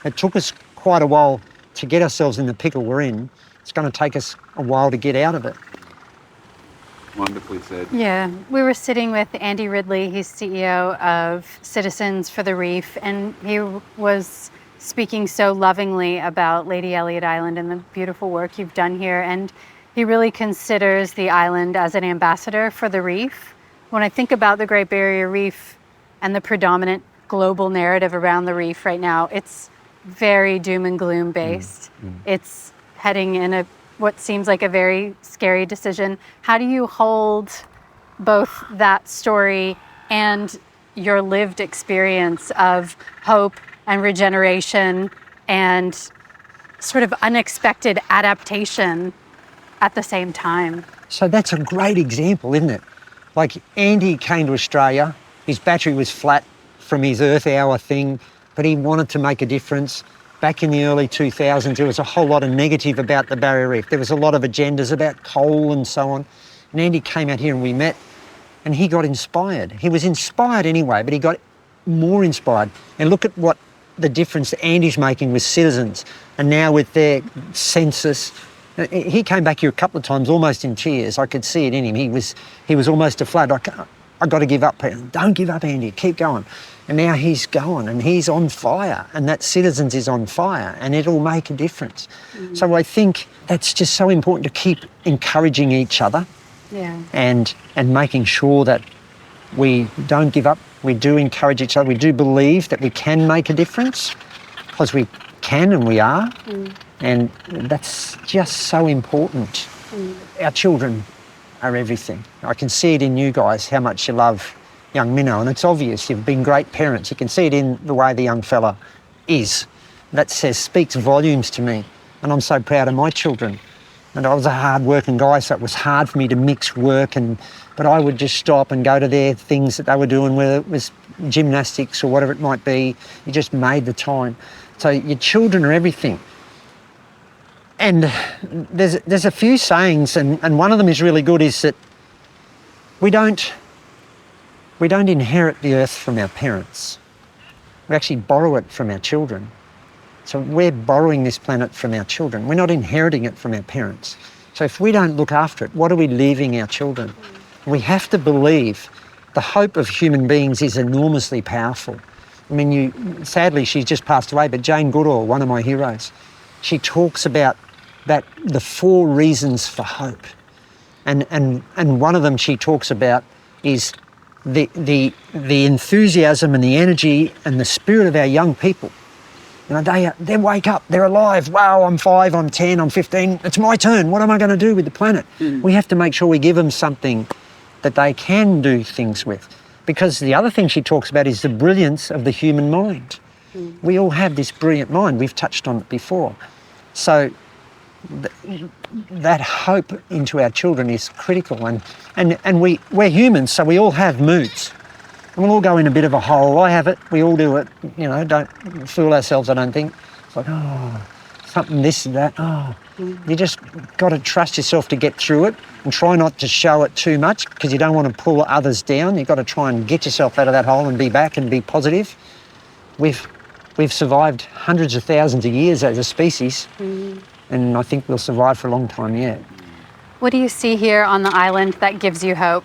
It took us quite a while to get ourselves in the pickle we're in. It's going to take us a while to get out of it. Wonderfully said. Yeah, we were sitting with Andy Ridley. He's CEO of Citizens for the Reef, and he was speaking so lovingly about Lady Elliot Island and the beautiful work you've done here. And he really considers the island as an ambassador for the reef. When I think about the Great Barrier Reef and the predominant global narrative around the reef right now, it's very doom and gloom based. It's heading in what seems like a very scary decision. How do you hold both that story and your lived experience of hope and regeneration and sort of unexpected adaptation at the same time? So that's a great example, isn't it? Like Andy came to Australia, his battery was flat from his Earth Hour thing, but he wanted to make a difference. Back in the early 2000s, there was a whole lot of negative about the Barrier Reef. There was a lot of agendas about coal and so on. And Andy came out here and we met, and he got inspired. He was inspired anyway, but he got more inspired. And look at what the difference Andy's making with Citizens, and now with their census. He came back here a couple of times almost in tears. I could see it in him. He was almost afloat. I got to give up. Don't give up, Andy. Keep going. And now he's going and he's on fire, and that Citizens is on fire, and it'll make a difference. So I think that's just so important to keep encouraging each other, and making sure that we don't give up. We do encourage each other. We do believe that we can make a difference, because we can and we are. And that's just so important. Our children are everything. I can see it in you guys, how much you love young Minnow, and it's obvious. You've been great parents. You can see it in the way the young fella is. That speaks volumes to me, and I'm so proud of my children. And I was a hard-working guy, so it was hard for me to mix work, but I would just stop and go to their things that they were doing, whether it was gymnastics or whatever it might be. You just made the time. So your children are everything. And there's a few sayings, and one of them is really good, is that we don't inherit the earth from our parents. We actually borrow it from our children. So we're borrowing this planet from our children. We're not inheriting it from our parents. So if we don't look after it, what are we leaving our children? We have to believe the hope of human beings is enormously powerful. I mean, sadly, she's just passed away, but Jane Goodall, one of my heroes, she talks about the 4 reasons for hope. And one of them she talks about is the enthusiasm and the energy and the spirit of our young people. You know, they wake up, they're alive. Wow, I'm 5, I'm 10, I'm 15. It's my turn. What am I going to do with the planet? We have to make sure we give them something that they can do things with. Because the other thing she talks about is the brilliance of the human mind. We all have this brilliant mind. We've touched on it before. So that hope into our children is critical. And we're humans, so we all have moods. And we'll all go in a bit of a hole. I have it. We all do it. You know, don't fool ourselves, I don't think. It's like, oh, something this and that. Oh, you just got to trust yourself to get through it and try not to show it too much because you don't want to pull others down. You've got to try and get yourself out of that hole and be back and be positive. We've survived hundreds of thousands of years as a species, and I think we'll survive for a long time yet. What do you see here on the island that gives you hope?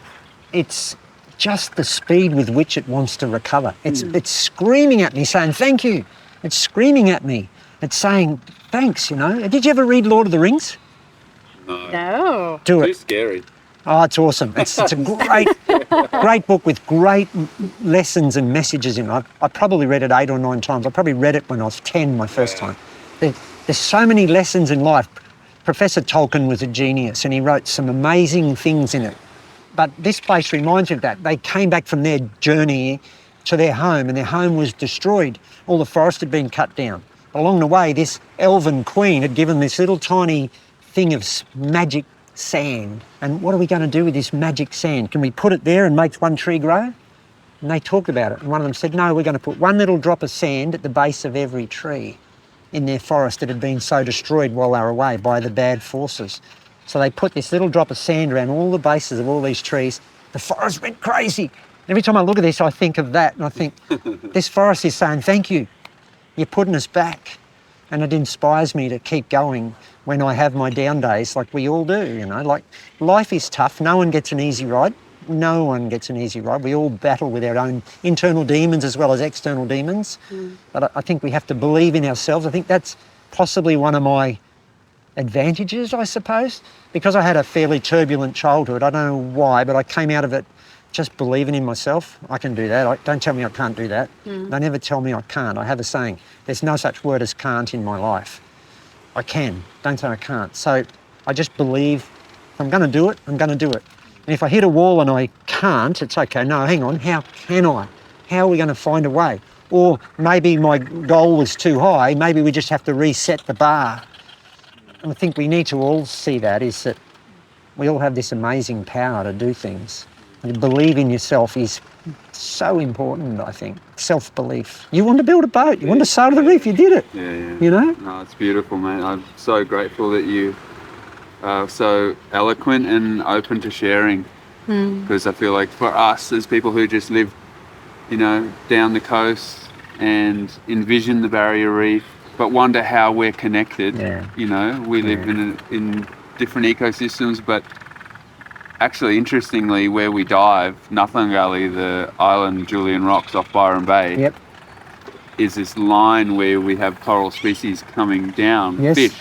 It's just the speed with which it wants to recover. It's screaming at me saying, thank you. It's screaming at me. It's saying, thanks, you know. Did you ever read Lord of the Rings? No. Do it. Too scary. Oh, it's awesome. It's a great book with great lessons and messages in it. I probably read it 8 or 9 times. I probably read it when I was 10 my first time. There's so many lessons in life. Professor Tolkien was a genius and he wrote some amazing things in it. But this place reminds me of that. They came back from their journey to their home and their home was destroyed. All the forest had been cut down. Along the way, this elven queen had given this little tiny thing of magic sand. And what are we going to do with this magic sand? Can we put it there and make one tree grow? And they talked about it. And one of them said, no, we're going to put one little drop of sand at the base of every tree in their forest that had been so destroyed while they were away by the bad forces. So they put this little drop of sand around all the bases of all these trees. The forest went crazy. Every time I look at this, I think of that and I think, this forest is saying, thank you. You're putting us back. And it inspires me to keep going when I have my down days like we all do, you know. Like, life is tough. No one gets an easy ride. No one gets an easy ride. We all battle with our own internal demons as well as external demons. But I think we have to believe in ourselves. I think that's possibly one of my advantages, I suppose, because I had a fairly turbulent childhood. I don't know why, but I came out of it just believing in myself. I can do that. Don't tell me I can't do that. They never tell me I can't. I have a saying, there's no such word as can't in my life. I can. Don't say I can't. So I just believe if I'm going to do it, I'm going to do it. And if I hit a wall and I can't, it's okay. No, hang on. How can I? How are we going to find a way? Or maybe my goal was too high. Maybe we just have to reset the bar. And I think we need to all see that, is that we all have this amazing power to do things. And to believe in yourself is so important, I think. Self-belief. You want to build a boat, you want to sail to the reef, you did it. Yeah. You know? No, it's beautiful, mate. I'm so grateful that you are so eloquent and open to sharing. Because I feel like for us as people who just live, you know, down the coast and envision the barrier reef, but wonder how we're connected. You know, we live in different ecosystems, but actually, interestingly, where we dive, Gully, the island Julian Rocks off Byron Bay, is this line where we have coral species coming down, fish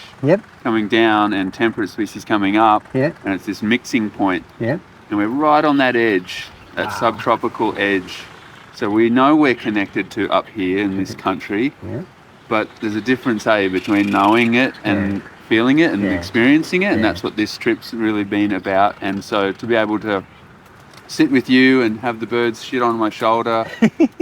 coming down and temperate species coming up, and it's this mixing point. And we're right on that edge, that subtropical edge. So we know we're connected to up here in this country, but there's a difference, between knowing it and feeling it and experiencing it, and that's what this trip's really been about. And so to be able to sit with you and have the birds shit on my shoulder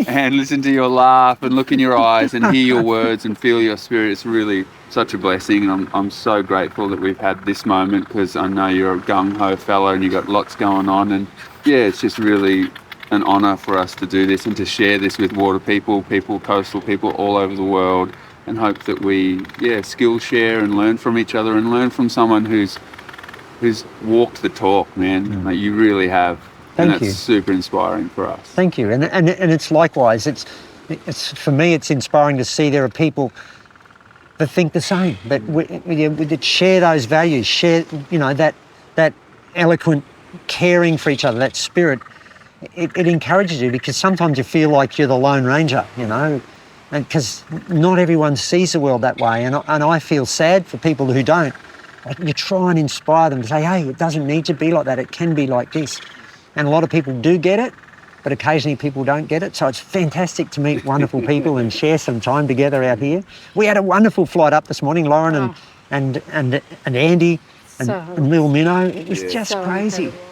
and listen to your laugh and look in your eyes and hear your words and feel your spirit, it's really such a blessing. And I'm so grateful that we've had this moment, because I know you're a gung-ho fella and you've got lots going on. And it's just really an honour for us to do this and to share this with water people, coastal people all over the world, and hope that we, skill share and learn from each other and learn from someone who's walked the talk, man. Like, you really have. Thank you. That's super inspiring for us. Thank you. And it's likewise. It's for me, it's inspiring to see there are people that think the same, that we share those values, share, that eloquent caring for each other, that spirit. It encourages you, because sometimes you feel like you're the Lone Ranger, and because not everyone sees the world that way. And I feel sad for people who don't. You try and inspire them to say, hey, it doesn't need to be like that. It can be like this. And a lot of people do get it, but occasionally people don't get it. So it's fantastic to meet wonderful people and share some time together out here. We had a wonderful flight up this morning, Lauren and Andy and little Minnow. It was just crazy. Incredible.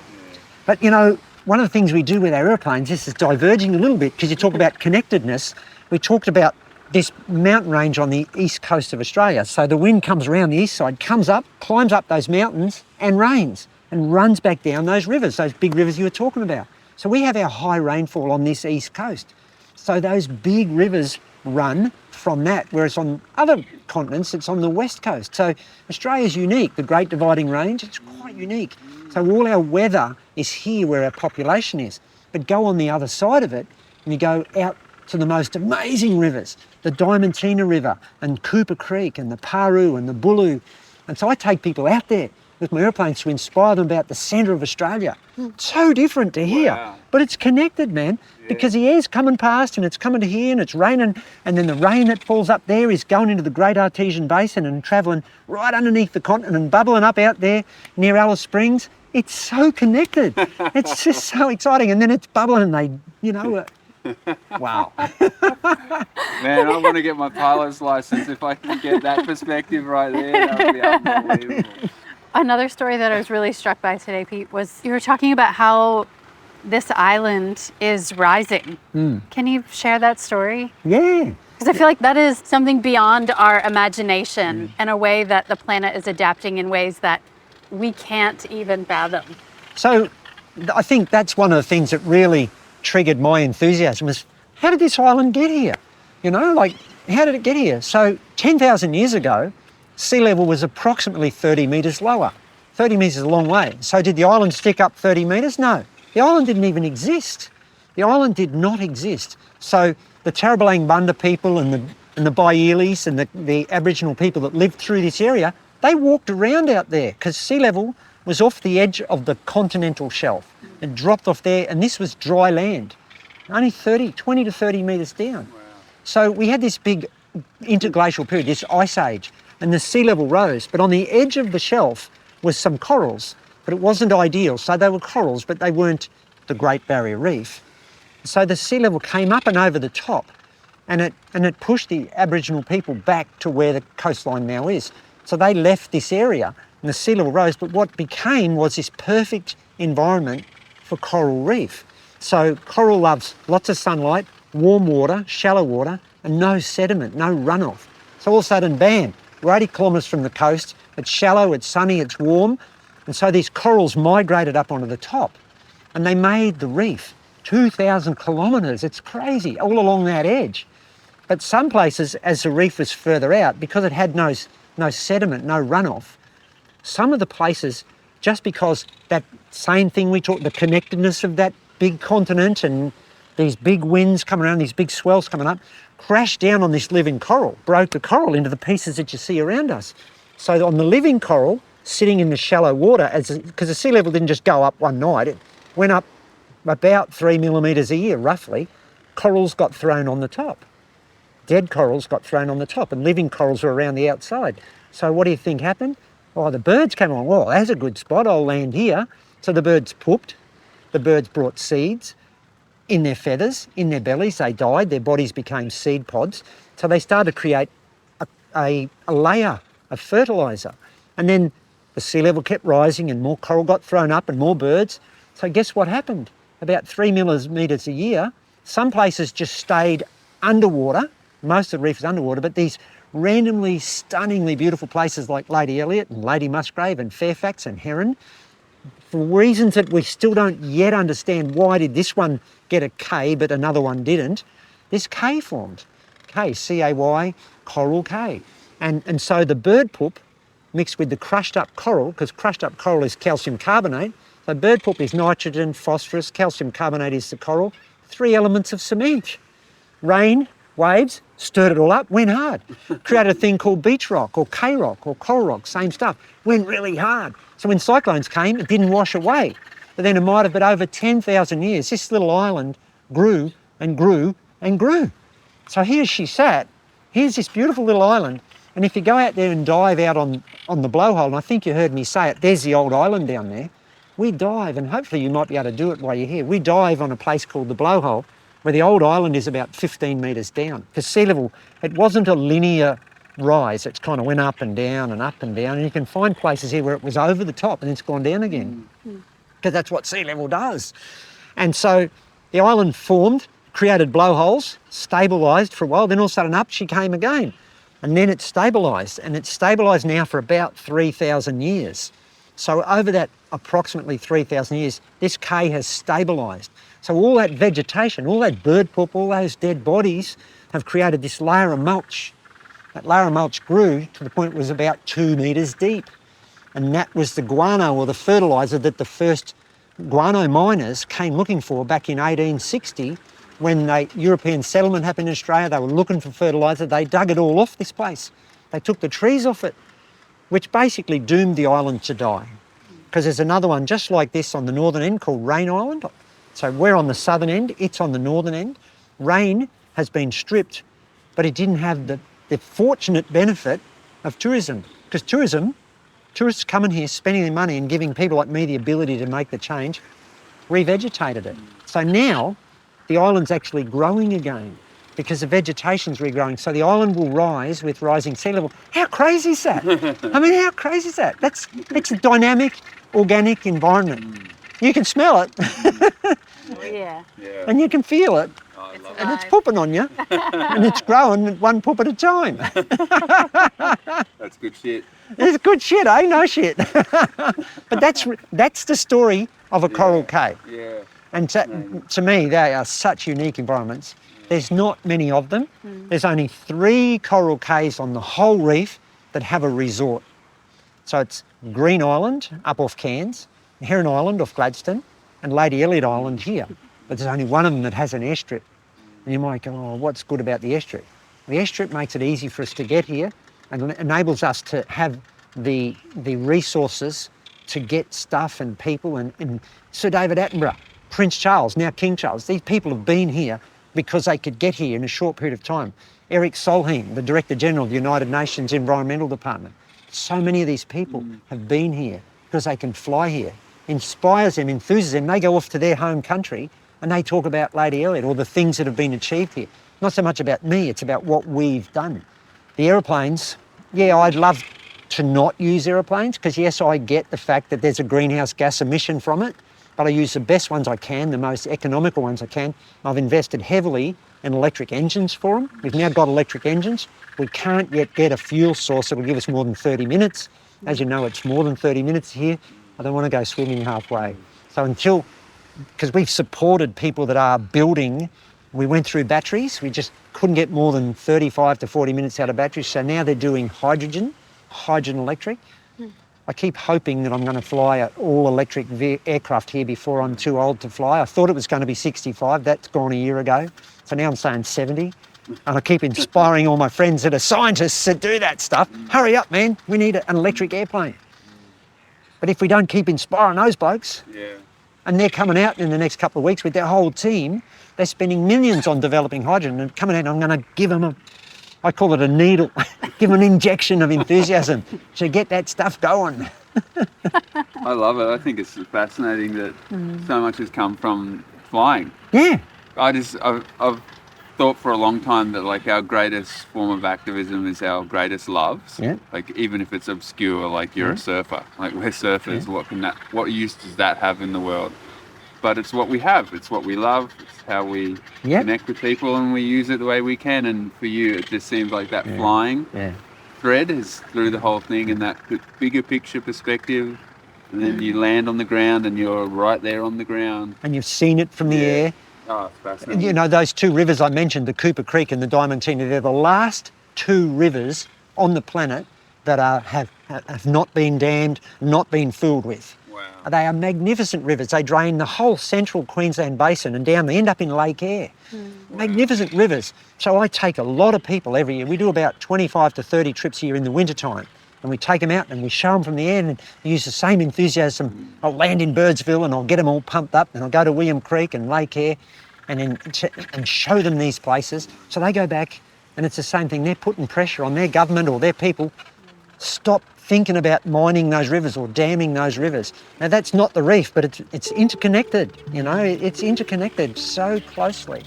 But, you know, one of the things we do with our airplanes, this is diverging a little bit because you talk about connectedness. We talked about this mountain range on the east coast of Australia. So the wind comes around the east side, comes up, climbs up those mountains and rains and runs back down those rivers, those big rivers you were talking about. So we have our high rainfall on this east coast. So those big rivers run from that, whereas on other continents, it's on the west coast. So Australia's unique, the Great Dividing Range, it's quite unique. So all our weather is here where our population is. But go on the other side of it and you go out to the most amazing rivers, the Diamantina River and Cooper Creek and the Paroo and the Bulu. And so I take people out there with my airplanes to inspire them about the centre of Australia. So different to here, but it's connected, man, because the air's coming past and it's coming to here and it's raining, and then the rain that falls up there is going into the Great Artesian Basin and travelling right underneath the continent and bubbling up out there near Alice Springs. It's so connected. It's just so exciting. And then it's bubbling and they, you know, wow. Man, I want to get my pilot's license if I can get that perspective right there. That would be unbelievable. Another story that I was really struck by today, Pete, was you were talking about how this island is rising. Can you share that story? Yeah. Because I feel like that is something beyond our imagination and a way that the planet is adapting in ways that we can't even fathom. So I think that's one of the things that really triggered my enthusiasm was, how did this island get here? You know, like, how did it get here? So 10,000 years ago, sea level was approximately 30 metres lower. 30 metres is a long way. So did the island stick up 30 metres? No. The island didn't even exist. The island did not exist. So the Tarablang Bunda people and the Baileys and the Aboriginal people that lived through this area, they walked around out there because sea level was off the edge of the continental shelf. It dropped off there, and this was dry land, only 20 to 30 metres down. Wow. So we had this big interglacial period, this ice age, and the sea level rose, but on the edge of the shelf was some corals, but it wasn't ideal. So they were corals, but they weren't the Great Barrier Reef. So the sea level came up and over the top, and it pushed the Aboriginal people back to where the coastline now is. So they left this area, and the sea level rose, but what became was this perfect environment for coral reef. So coral loves lots of sunlight, warm water, shallow water, and no sediment, no runoff. So all of a sudden, bam, we're 80 kilometres from the coast, it's shallow, it's sunny, it's warm, and so these corals migrated up onto the top, and they made the reef 2,000 kilometres, it's crazy, all along that edge. But some places, as the reef was further out, because it had no sediment, no runoff, some of the places, just because that same thing we talked, the connectedness of that big continent and these big winds coming around, these big swells coming up, crashed down on this living coral, broke the coral into the pieces that you see around us. So on the living coral, sitting in the shallow water, because the sea level didn't just go up one night, it went up about 3 millimetres a year, roughly, corals got thrown on the top. Dead corals got thrown on the top, and living corals were around the outside. So what do you think happened? Oh, the birds came along. Well, that's a good spot, I'll land here. So the birds pooped. The birds brought seeds in their feathers, in their bellies. They died, their bodies became seed pods. So they started to create a layer of fertiliser. And then the sea level kept rising and more coral got thrown up and more birds. So guess what happened? About 3 millimetres a year, some places just stayed underwater. Most of the reef is underwater, but these randomly, stunningly beautiful places like Lady Elliot and Lady Musgrave and Fairfax and Heron, for reasons that we still don't yet understand, why did this one get a K but another one didn't, this K formed. K, C-A-Y, coral K. And so the bird poop mixed with the crushed up coral, because crushed up coral is calcium carbonate, so bird poop is nitrogen, phosphorus, calcium carbonate is the coral, 3 elements of cement. Rain, waves, stirred it all up, went hard. Created a thing called beach rock or K rock or coral rock, same stuff, went really hard. So when cyclones came, it didn't wash away. But then it might have been over 10,000 years, this little island grew and grew and grew. So here she sat, here's this beautiful little island, and if you go out there and dive out on the blowhole, and I think you heard me say it, there's the old island down there, we dive, and hopefully you might be able to do it while you're here. We dive on a place called the Blowhole, where the old island is about 15 metres down. Because sea level, it wasn't a linear rise. It's kind of went up and down and up and down. And you can find places here where it was over the top and it's gone down again. Because that's what sea level does. And so the island formed, created blowholes, stabilised for a while, then all of a sudden up she came again. And then it stabilised, and it's stabilised now for about 3,000 years. So over that approximately 3,000 years, this cay has stabilised. So all that vegetation, all that bird poop, all those dead bodies have created this layer of mulch. That layer of mulch grew to the point it was about 2 metres deep. And that was the guano, or the fertiliser, that the first guano miners came looking for back in 1860. When the European settlement happened in Australia, they were looking for fertiliser. They dug it all off this place. They took the trees off it, which basically doomed the island to die. Because there's another one just like this on the northern end called Rain Island. So we're on the southern end, it's on the northern end. Rain has been stripped, but it didn't have the fortunate benefit of tourism. Because tourists coming here, spending their money and giving people like me the ability to make the change, revegetated it. So now the island's actually growing again because the vegetation's regrowing. So the island will rise with rising sea level. How crazy is that? I mean, how crazy is that? It's a dynamic, organic environment. You can smell it. Oh, yeah. And you can feel it. Oh, I love And it's pooping on you. And it's growing one poop at a time. it. That's good shit. It's good shit, eh? No shit. But that's the story of a coral cay. Yeah. And to me, they are such unique environments. There's not many of them. There's only 3 coral cays on the whole reef that have a resort. So it's Green Island up off Cairns, Heron Island off Gladstone, and Lady Elliot Island here. But there's only one of them that has an airstrip. And you might go, oh, what's good about the airstrip? The airstrip makes it easy for us to get here and enables us to have the resources to get stuff and people. And Sir David Attenborough, Prince Charles, now King Charles, these people have been here because they could get here in a short period of time. Eric Solheim, the Director General of the United Nations Environmental Department. So many of these people have been here because they can fly here. Inspires them, enthuses them. They go off to their home country and they talk about Lady Elliot or the things that have been achieved here. Not so much about me, it's about what we've done. The aeroplanes, yeah, I'd love to not use aeroplanes because, yes, I get the fact that there's a greenhouse gas emission from it, but I use the best ones I can, the most economical ones I can. I've invested heavily in electric engines for them. We've now got electric engines. We can't yet get a fuel source that will give us more than 30 minutes. As you know, it's more than 30 minutes here. I don't want to go swimming halfway. So because we've supported people that are building, we went through batteries. We just couldn't get more than 35 to 40 minutes out of batteries. So now they're doing hydrogen electric. I keep hoping that I'm going to fly an all-electric aircraft here before I'm too old to fly. I thought it was going to be 65. That's gone a year ago. So now I'm saying 70. And I keep inspiring all my friends that are scientists that do that stuff. Hurry up, man. We need an electric airplane. But if we don't keep inspiring those blokes, and they're coming out in the next couple of weeks with their whole team, they're spending millions on developing hydrogen and coming out, I'm going to give them I call it a needle, give them an injection of enthusiasm to get that stuff going. I love it. I think it's fascinating that so much has come from flying. Yeah. I've thought for a long time that like our greatest form of activism is our greatest loves. Yeah. Like even if it's obscure, like you're a surfer, like we're surfers. What use does that have in the world? But it's what we have. It's what we love. It's how we connect with people, and we use it the way we can. And for you, it just seems like that flying thread is through the whole thing, and that bigger picture perspective. And then you land on the ground, and you're right there on the ground. And you've seen it from the air. Oh, it's fascinating. You know, those 2 rivers I mentioned, the Cooper Creek and the Diamantina, they're the last 2 rivers on the planet that have not been dammed, not been filled with. Wow. They are magnificent rivers. They drain the whole central Queensland basin and down. They end up in Lake Eyre. Magnificent rivers. So I take a lot of people every year. We do about 25 to 30 trips here in the wintertime. And we take them out and we show them from the air and use the same enthusiasm. I'll land in Birdsville and I'll get them all pumped up, and I'll go to William Creek and Lake Eyre and show them these places. So they go back and it's the same thing. They're putting pressure on their government or their people Stop thinking about mining those rivers or damming those rivers. Now, that's not the reef, but it's interconnected, it's interconnected so closely.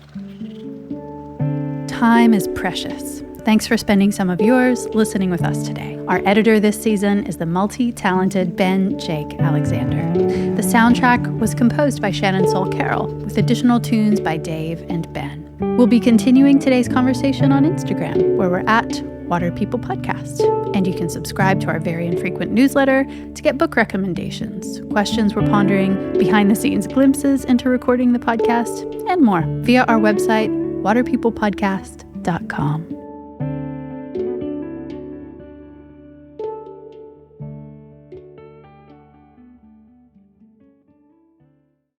Time is precious. Thanks for spending some of yours listening with us today. Our editor this season is the multi-talented Ben Jake Alexander. The soundtrack was composed by Shannon Soul Carroll, with additional tunes by Dave and Ben. We'll be continuing today's conversation on Instagram, where we're at Water People Podcast. And you can subscribe to our very infrequent newsletter to get book recommendations, questions we're pondering, behind-the-scenes glimpses into recording the podcast, and more via our website, waterpeoplepodcast.com.